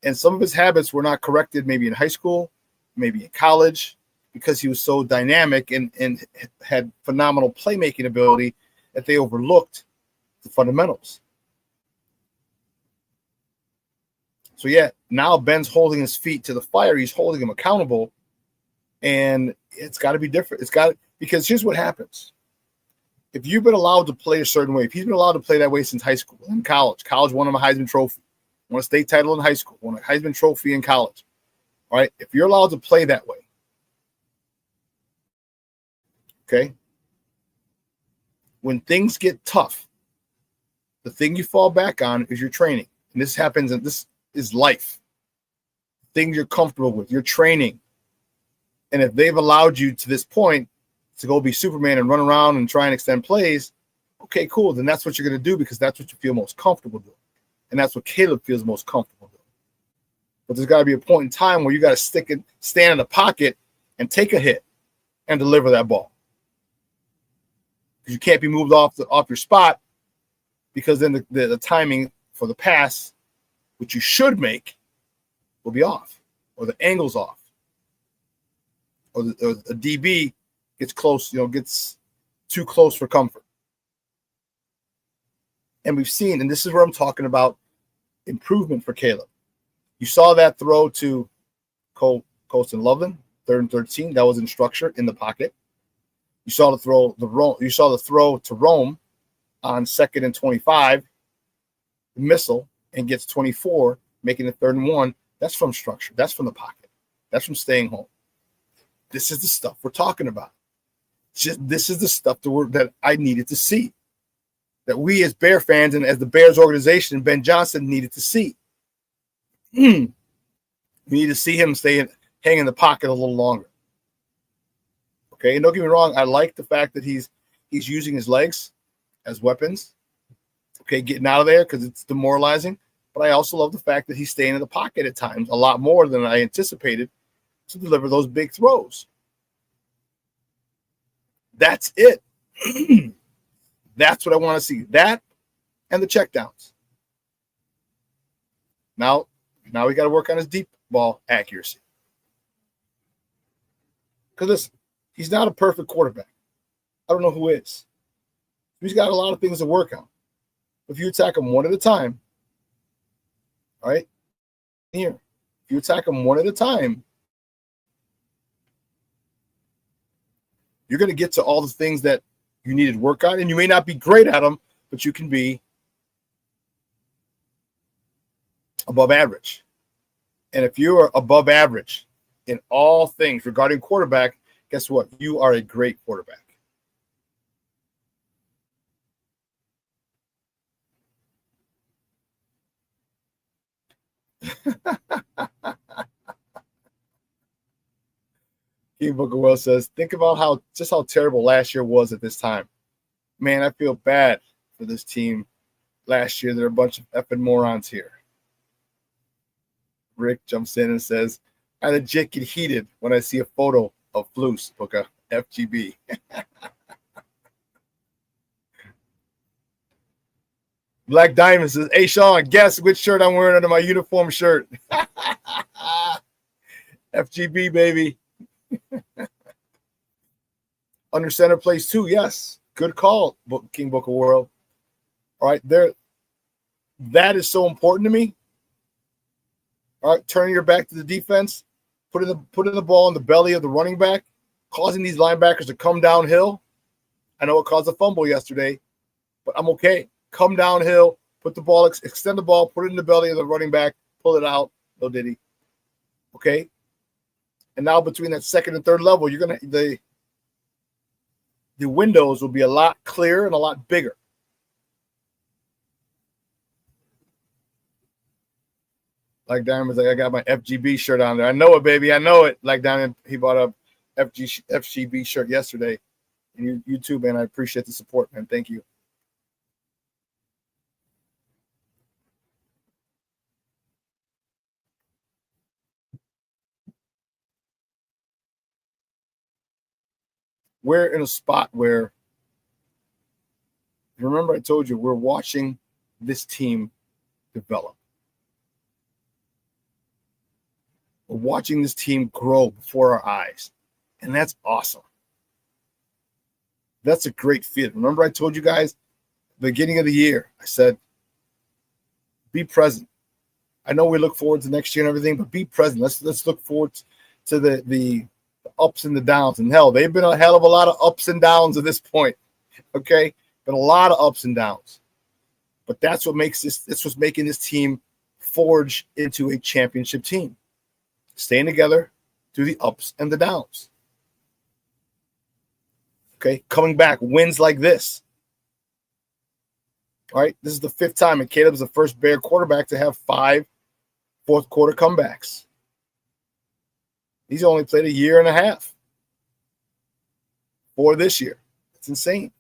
And some of his habits were not corrected maybe in high school, maybe in college, because he was so dynamic and had phenomenal playmaking ability that they overlooked the fundamentals. So, yeah, now Ben's holding his feet to the fire. He's holding him accountable. And it's got to be different. Because here's what happens. If you've been allowed to play a certain way, if he's been allowed to play that way since high school and college won him a Heisman Trophy, won a state title in high school, won a Heisman Trophy in college. All right. If you're allowed to play that way, okay, when things get tough, the thing you fall back on is your training. And this happens, and this is life. Things you're comfortable with, your training. And if they've allowed you to this point to go be Superman and run around and try and extend plays, okay, cool. Then that's what you're going to do because that's what you feel most comfortable doing. And that's what Caleb feels most comfortable doing. But there's got to be a point in time where you got to stand in the pocket and take a hit and deliver that ball. Because you can't be moved off your spot, because then the timing for the pass, which you should make, will be off, or the angle's off. Or a DB gets close, gets too close for comfort. And we've seen, and this is where I'm talking about improvement for Caleb. You saw that throw to Colston Loveland, 3rd and 13. That was in structure in the pocket. You saw the throw to Rome on 2nd and 25, the missile, and gets 24, making it 3rd and 1. That's from structure. That's from the pocket. That's from staying home. This is the stuff we're talking about. This is the stuff that I needed to see, that we as Bear fans and as the Bears organization, Ben Johnson, needed to see. We need to see him hang in the pocket a little longer. Okay, and don't get me wrong, I like the fact that he's using his legs as weapons. Okay, getting out of there because it's demoralizing. But I also love the fact that he's staying in the pocket at times a lot more than I anticipated to deliver those big throws. That's it. That's what I want to see. That and the checkdowns. Now we got to work on his deep ball accuracy. Because listen, he's not a perfect quarterback. I don't know who is. He's got a lot of things to work on. If you attack him one at a time, all right, here, if you attack him one at a time, you're going to get to all the things that you needed to work on, and you may not be great at them, but you can be above average. And if you're above average in all things regarding quarterback, guess what? You are a great quarterback. King Booker Wells says, think about how terrible last year was at this time. Man, I feel bad for this team last year. They're a bunch of effing morons here. Rick jumps in and says, I legit get heated when I see a photo of Flus, Booker, FGB. Black Diamond says, hey, Shawn, guess which shirt I'm wearing under my uniform shirt. FGB, baby. Under center place 2, yes. Good call, King Booker World. All right, there. That is so important to me. All right, turning your back to the defense, putting the ball in the belly of the running back, causing these linebackers to come downhill. I know it caused a fumble yesterday, but I'm okay. Come downhill, put the ball, extend the ball, put it in the belly of the running back, pull it out. No diddy. Okay. And now between that second and third level, you're gonna the windows will be a lot clearer and a lot bigger. Like Diamond's like, I got my FGB shirt on there. I know it, baby. I know it. Like Diamond, he bought a FGB shirt yesterday. And you too, man. I appreciate the support, man. Thank you. We're in a spot where, remember I told you, we're watching this team develop. We're watching this team grow before our eyes, and that's awesome. That's a great feeling. Remember I told you guys, beginning of the year, I said, be present. I know we look forward to next year and everything, but be present. Let's look forward to the ups and the downs. And hell, they've been a hell of a lot of ups and downs at this point. Okay? Been a lot of ups and downs. But that's what makes this was making this team forge into a championship team. Staying together through the ups and the downs. Okay? Coming back, wins like this. All right? This is the 5th time, and Caleb's the first Bear quarterback to have 5 fourth quarter comebacks. He's only played a year and a half for this year. It's insane.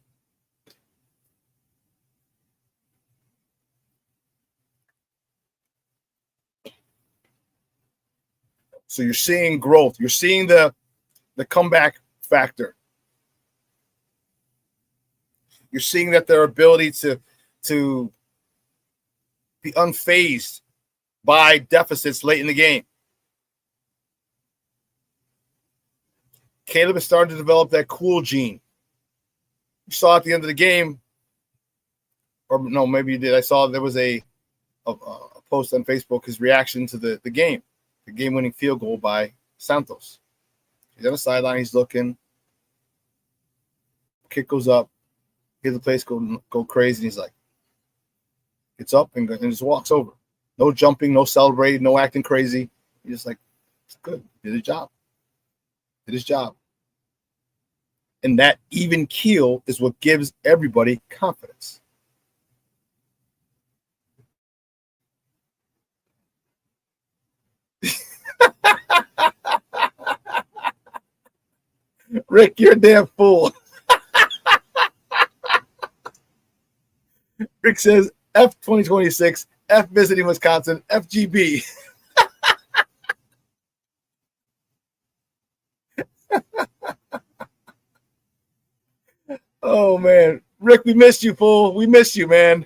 So you're seeing growth. You're seeing the comeback factor. You're seeing that their ability to be unfazed by deficits late in the game. Caleb is starting to develop that cool gene. You saw at the end of the game, or no, maybe you did. I saw there was a post on Facebook, his reaction to the game-winning field goal by Santos. He's on the sideline. He's looking. Kick goes up. Hear the place go crazy. And he's like, gets up and just walks over. No jumping, no celebrating, no acting crazy. He's just like, it's good. Did his job. Did his job. And that even keel is what gives everybody confidence. Rick, you're a damn fool. Rick says, F 2026, F visiting Wisconsin, FGB. Oh, man. Rick, we missed you, fool. We missed you, man.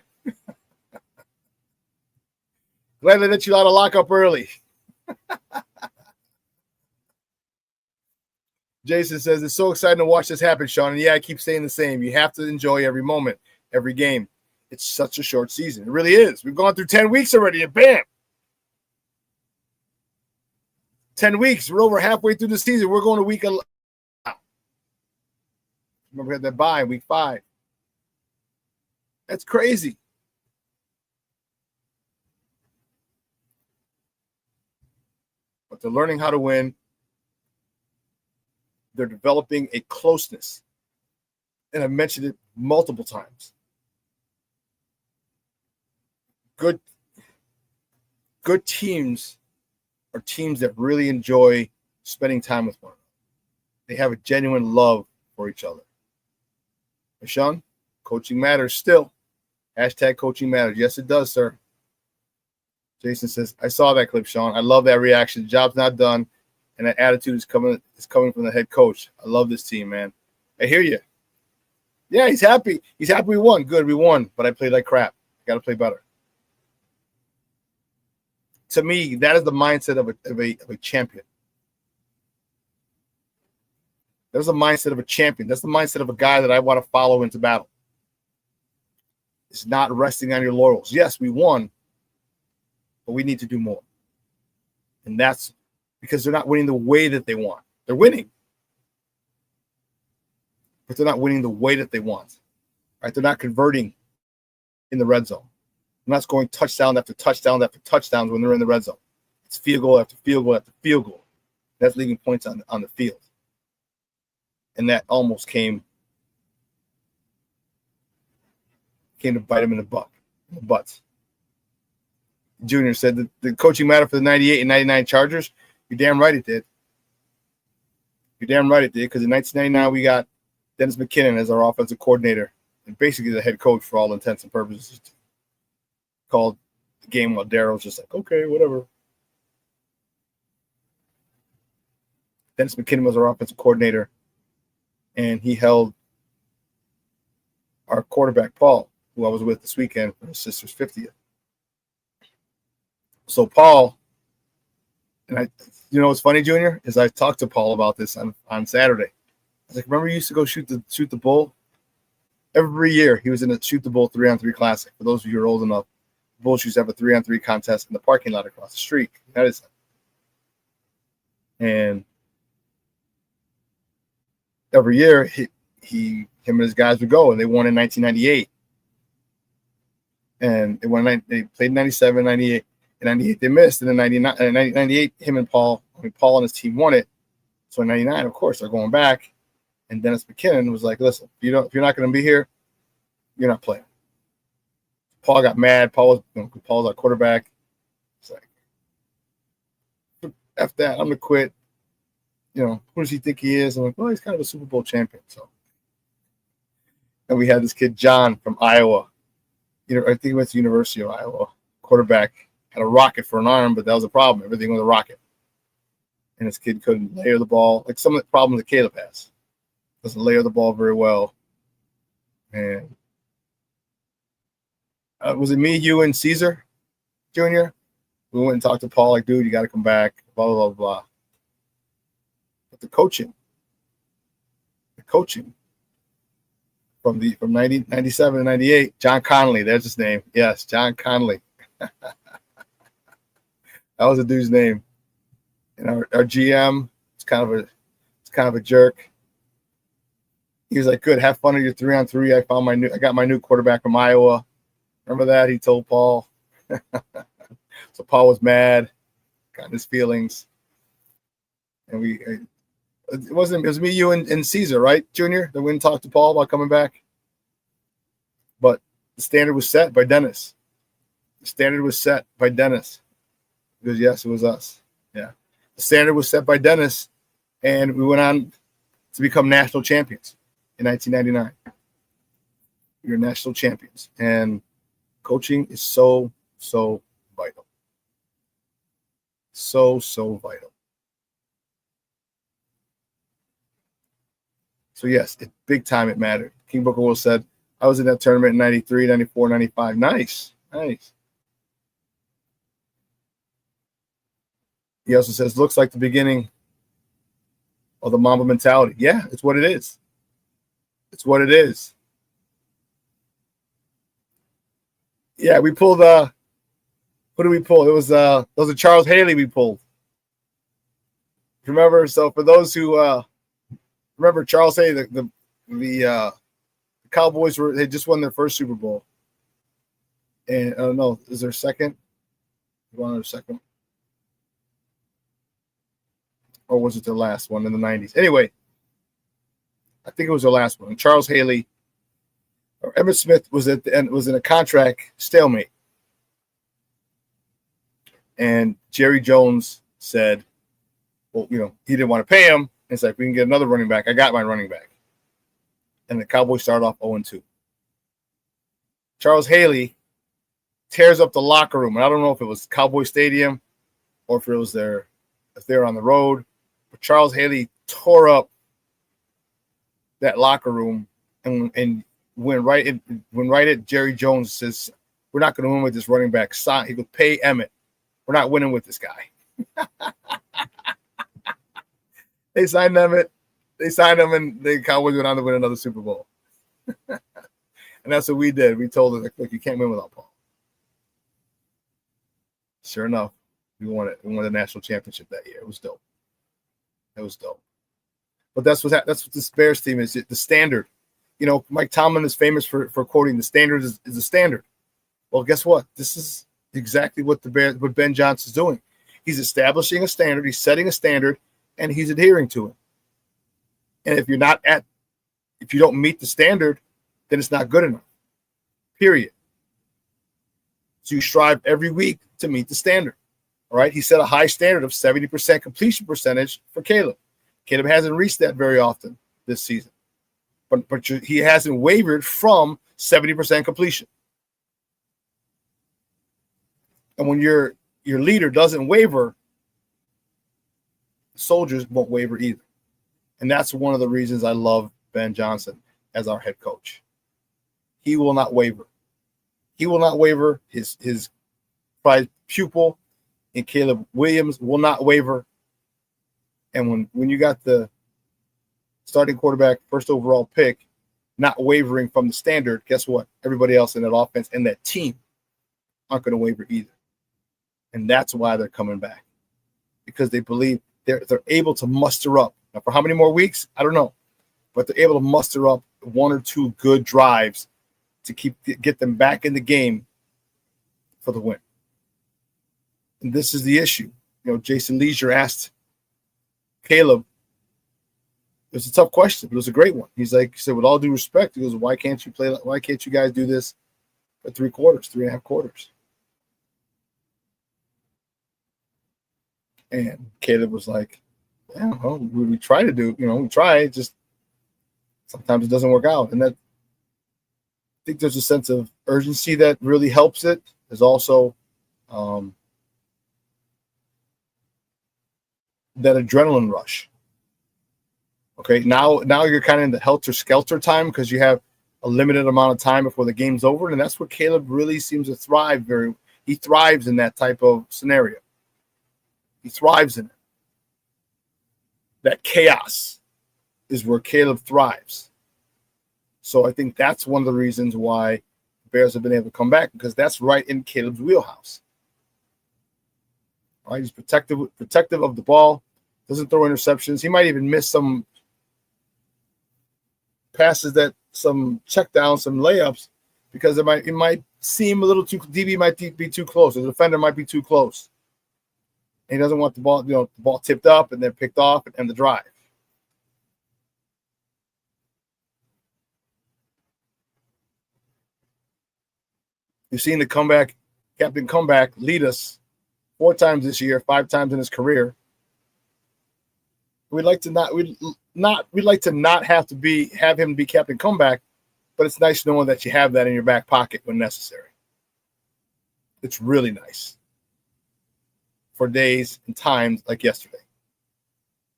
Glad they let you out of lockup early. Jason says, it's so exciting to watch this happen, Shawn. And yeah, I keep saying the same. You have to enjoy every moment, every game. It's such a short season. It really is. We've gone through 10 weeks already, and bam. 10 weeks. We're over halfway through the season. We're going to week 11. Remember, we had that bye week 5. That's crazy. But they're learning how to win. they're developing a closeness. And I've mentioned it multiple times. Good teams are teams that really enjoy spending time with one another. They have a genuine love for each other. And Shawn, coaching matters still. Hashtag coaching matters. Yes, it does, sir. Jason says, I saw that clip, Shawn. I love that reaction. The job's not done, and that attitude is coming from the head coach. I love this team, man. I hear you. Yeah, he's happy. He's happy we won. Good, we won, but I played like crap. Got to play better. To me, that is the mindset of a champion. That's the mindset of a champion. That's the mindset of a guy that I want to follow into battle. It's not resting on your laurels. Yes, we won, but we need to do more. And that's because they're not winning the way that they want. They're winning, but they're not winning the way that they want. Right? They're not converting in the red zone. They're not scoring touchdown after touchdown after touchdowns when they're in the red zone. It's field goal after field goal after field goal. That's leaving points on the field. And that almost came to bite him in the butts. Junior said that the coaching mattered for the 98 and 99 Chargers. You're damn right it did. You're damn right it did, because in 1999 we got Dennis McKinnon as our offensive coordinator and basically the head coach for all intents and purposes. Called the game while Darryl was just like, okay, whatever. Dennis McKinnon was our offensive coordinator, and he held our quarterback, Paul, who I was with this weekend for his sister's 50th. So Paul, and what's funny, Junior, is I talked to Paul about this on Saturday. I was like, remember you used to go shoot the bull? Every year he was in a shoot the bull 3-on-3 classic. For those of you who are old enough, Bulls used to have a 3-on-3 contest in the parking lot across the street. That is, and every year him and his guys would go, and they won in 1998. And they played in 97, 98. In 98 they missed, and in 98 him and Paul and his team won it. So in 99, of course, they're going back. And Dennis McKinnon was like, listen, if you're not going to be here, you're not playing. Paul got mad. Paul's our quarterback. It's like, F that, I'm going to quit. Who does he think he is? I'm like, well, he's kind of a Super Bowl champion. So, and we had this kid, John, from Iowa. I think he went to the University of Iowa. Quarterback, had a rocket for an arm, but that was a problem. Everything was a rocket. And this kid couldn't layer the ball. Like some of the problems that Caleb has. Doesn't layer the ball very well. And was it me, you, and Caesar Jr.? We went and talked to Paul, like, dude, you got to come back, blah, blah, blah, blah. But the coaching from 97 to 98, John Connolly, there's his name. Yes, John Connolly. That was a dude's name. And our GM, it's kind of a jerk. He was like, good, have fun at your 3-on-3. I got my new quarterback from Iowa. Remember that? He told Paul. So Paul was mad, got his feelings. And it was me, you, and Caesar, right, Junior? That we didn't talk to Paul about coming back. But the standard was set by Dennis. Because yes, it was us. Yeah. The standard was set by Dennis, and we went on to become national champions in 1999. We were national champions, and coaching is so, so vital. So, so vital. So, yes, big time it mattered. King Booker Will said, I was in that tournament in 93, 94, 95. Nice. He also says, looks like the beginning of the Mamba mentality. Yeah, it's what it is. Yeah, we pulled who did we pull? It was those are Charles Haley we pulled. Remember? So for those who remember Charles Haley, the Cowboys they just won their first Super Bowl. And I don't know, is there a second? One or second? Or was it their last one in the 90s? Anyway, I think it was their last one. Charles Haley or Emmitt Smith was at the end, was in a contract stalemate. And Jerry Jones said, well, he didn't want to pay him. It's like, we can get another running back. I got my running back. And the Cowboys started off 0-2. Charles Haley tears up the locker room. And I don't know if it was Cowboy Stadium or if it was if they were on the road. But Charles Haley tore up that locker room and went right at Jerry Jones. Says, we're not going to win with this running back. He could pay Emmitt. We're not winning with this guy. They signed Emmitt. They signed him, and the Cowboys went on to win another Super Bowl. And that's what we did. We told them, look, you can't win without Paul. Sure enough, we won it. We won the national championship that year. It was dope. It was dope. But that's what this Bears team is. The standard. Mike Tomlin is famous for quoting, the standard is the standard. Well, guess what? This is exactly what what Ben Johnson's doing. He's establishing a standard. He's setting a standard, and he's adhering to it. And if you don't meet the standard, then it's not good enough. Period. So you strive every week to meet the standard. All right. He set a high standard of 70% completion percentage for Caleb. Caleb hasn't reached that very often this season, but he hasn't wavered from 70% completion. And when your leader doesn't waver, soldiers won't waver either. And that's one of the reasons I love Ben Johnson as our head coach. He will not waver. He will not waver. His prized pupil and Caleb Williams will not waver. And when you got the starting quarterback, first overall pick, not wavering from the standard, guess what? Everybody else in that offense and that team aren't going to waver either. And that's why they're coming back, because they believe they're able to muster up. Now, for how many more weeks? I don't know. But they're able to muster up one or two good drives to get them back in the game for the win. And this is the issue. Jason Leisure asked Caleb, it was a tough question, but it was a great one. He said, with all due respect, he goes, why can't you guys do this for 3.5 quarters? And Caleb was like, yeah, well, we try to do, we try, just sometimes it doesn't work out. And I think there's a sense of urgency that really helps it. There's also that adrenaline rush. Okay, now you're kind of in the helter-skelter time because you have a limited amount of time before the game's over, and that's where Caleb really seems to thrive. He thrives in that type of scenario. He thrives in it. That chaos is where Caleb thrives. So I think that's one of the reasons why the Bears have been able to come back, because that's right in Caleb's wheelhouse. All right, he's protective of the ball, doesn't throw interceptions. He might even miss some passes, some check downs, some layups, because it might seem a little too, DB might be too close, the defender might be too close. And he doesn't want the ball tipped up and then picked off and end the drive. You've seen the Captain Comeback lead us 4 times this year, 5 times in his career. We'd like to not have him be Captain Comeback, but it's nice knowing that you have that in your back pocket when necessary. It's really nice for days and times like yesterday,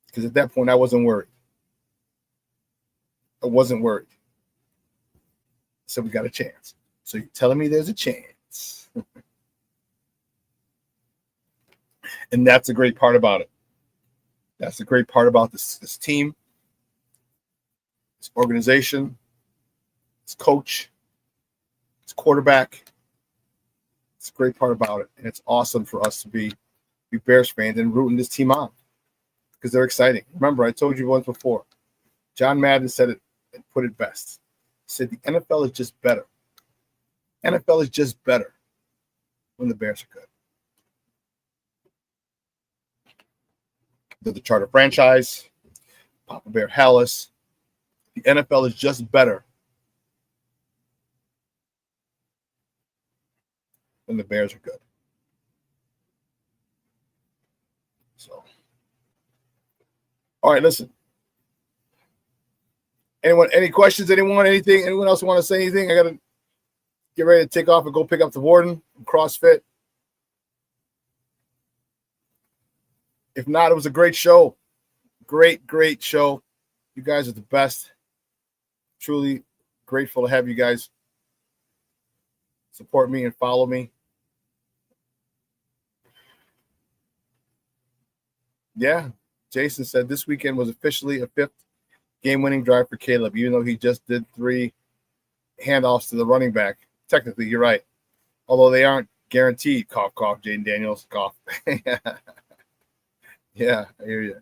because at that point I wasn't worried. So we got a chance. So you're telling me there's a chance. And that's a great part about it. That's the great part about this team, this organization, this coach, this quarterback. It's a great part about it. And it's awesome for us to be Bears fans and rooting this team on, because they're exciting. Remember, I told you once before, John Madden said it and put it best. He said the NFL is just better. NFL is just better when the Bears are good. They're the Charter franchise, Papa Bear Hallis, The NFL is just better when the Bears are good. So, all right, listen. Anyone, any questions? Anyone, anything? Anyone else want to say anything? I got to get ready to take off and go pick up the warden from CrossFit. If not, it was a great show. Great show. You guys are the best. Truly grateful to have you guys support me and follow me. Yeah, Jason said this weekend was officially a 5th game-winning drive for Caleb, even though he just did 3 handoffs to the running back. Technically, you're right. Although they aren't guaranteed. Cough, cough, Jaden Daniels, cough. Yeah, I hear you.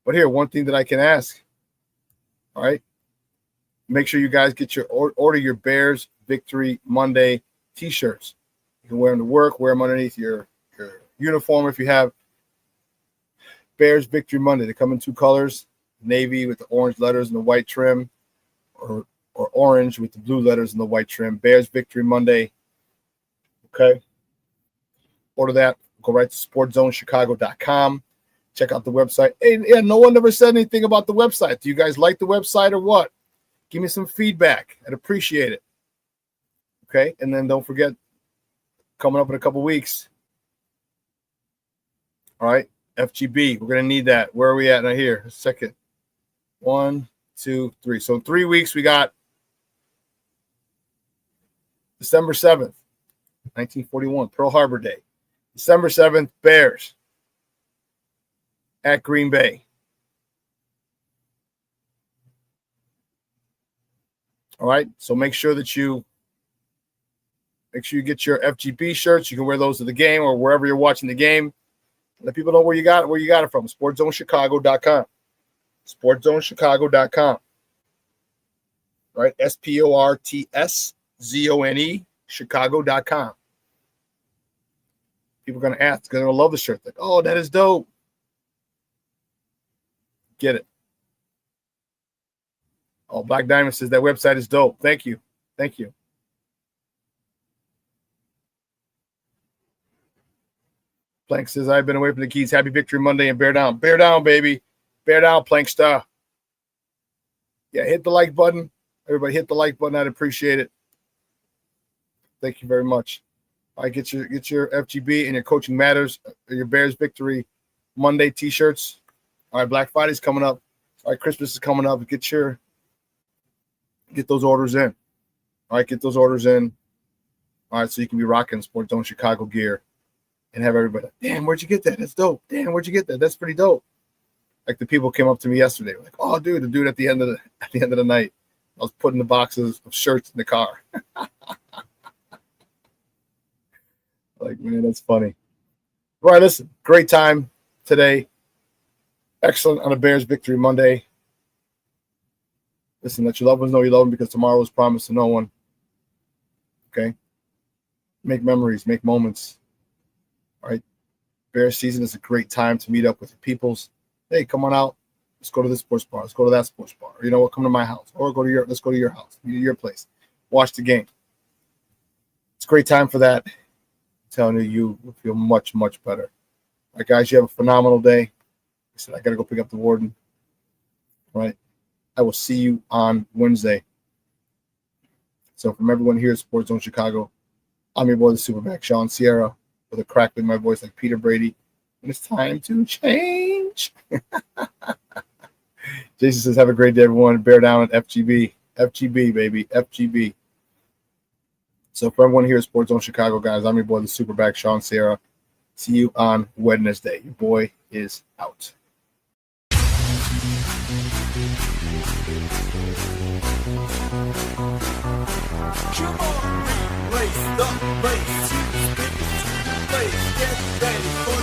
But here, one thing that I can ask, all right, make sure you guys get your order your Bears Victory Monday T-shirts. You can wear them to work, wear them underneath your uniform if you have Bears Victory Monday. They come in 2 colors, navy with the orange letters and the white trim, or orange with the blue letters and the white trim. Bears Victory Monday. Okay. Order that. Go right to sportzonechicago.com. Check out the website. Hey, yeah, no one ever said anything about the website. Do you guys like the website or what? Give me some feedback. I'd appreciate it. Okay? And then don't forget, coming up in a couple weeks. All right? FGB. We're going to need that. Where are we at right here? A second. 1, 2, 3. So in 3 weeks, we got December 7th, 1941, Pearl Harbor Day. December 7th, Bears at Green Bay. All right, so make sure you get your FGB shirts. You can wear those to the game or wherever you're watching the game. Let people know where you got it from. SportsZoneChicago.com. SportsZoneChicago.com. Right, SportsZone Chicago.com. People are going to ask. They're going to love the shirt. Like, oh, that is dope. Get it. Oh, Black Diamond says that website is dope. Thank you. Thank you. Plank says, I've been away from the keys. Happy Victory Monday and bear down. Bear down, baby. Bear down, Plank Star. Yeah, hit the like button. Everybody hit the like button. I'd appreciate it. Thank you very much. All right, get your FGB and your Coaching Matters, your Bears Victory Monday T-shirts. All right, Black Friday's coming up. All right, Christmas is coming up. Get those orders in. All right, get those orders in. All right, so you can be rocking Sports Zone Chicago gear and have everybody, damn, where'd you get that? That's dope. Damn, where'd you get that? That's pretty dope. Like the people came up to me yesterday, like, oh, dude, the dude at the end of the night, I was putting the boxes of shirts in the car. Like, man, that's funny. All right, listen, great time today. Excellent on a Bears Victory Monday. Listen, let your loved ones know you love them because tomorrow is promised to no one. Okay? Make memories, make moments. All right? Bears season is a great time to meet up with your peoples. Hey, come on out. Let's go to this sports bar. Let's go to that sports bar. Or, you know what? Come to my house. Or let's go to your house, your place. Watch the game. It's a great time for that. Telling you will feel much, much better. All right, guys, you have a phenomenal day. I said I got to go pick up the warden. All right. I will see you on Wednesday. So from everyone here at Sports Zone Chicago, I'm your boy, the SuperBack, Shawn Sierra, with a crack in my voice like Peter Brady. And it's time to change. Jason says, have a great day, everyone. Bear down at FGB. FGB, baby. FGB. So for everyone here at Sports Zone Chicago, guys, I'm your boy, the SuperBack, Shawn Sierra. See you on Wednesday. Your boy is out. Come on, race the race. Get ready for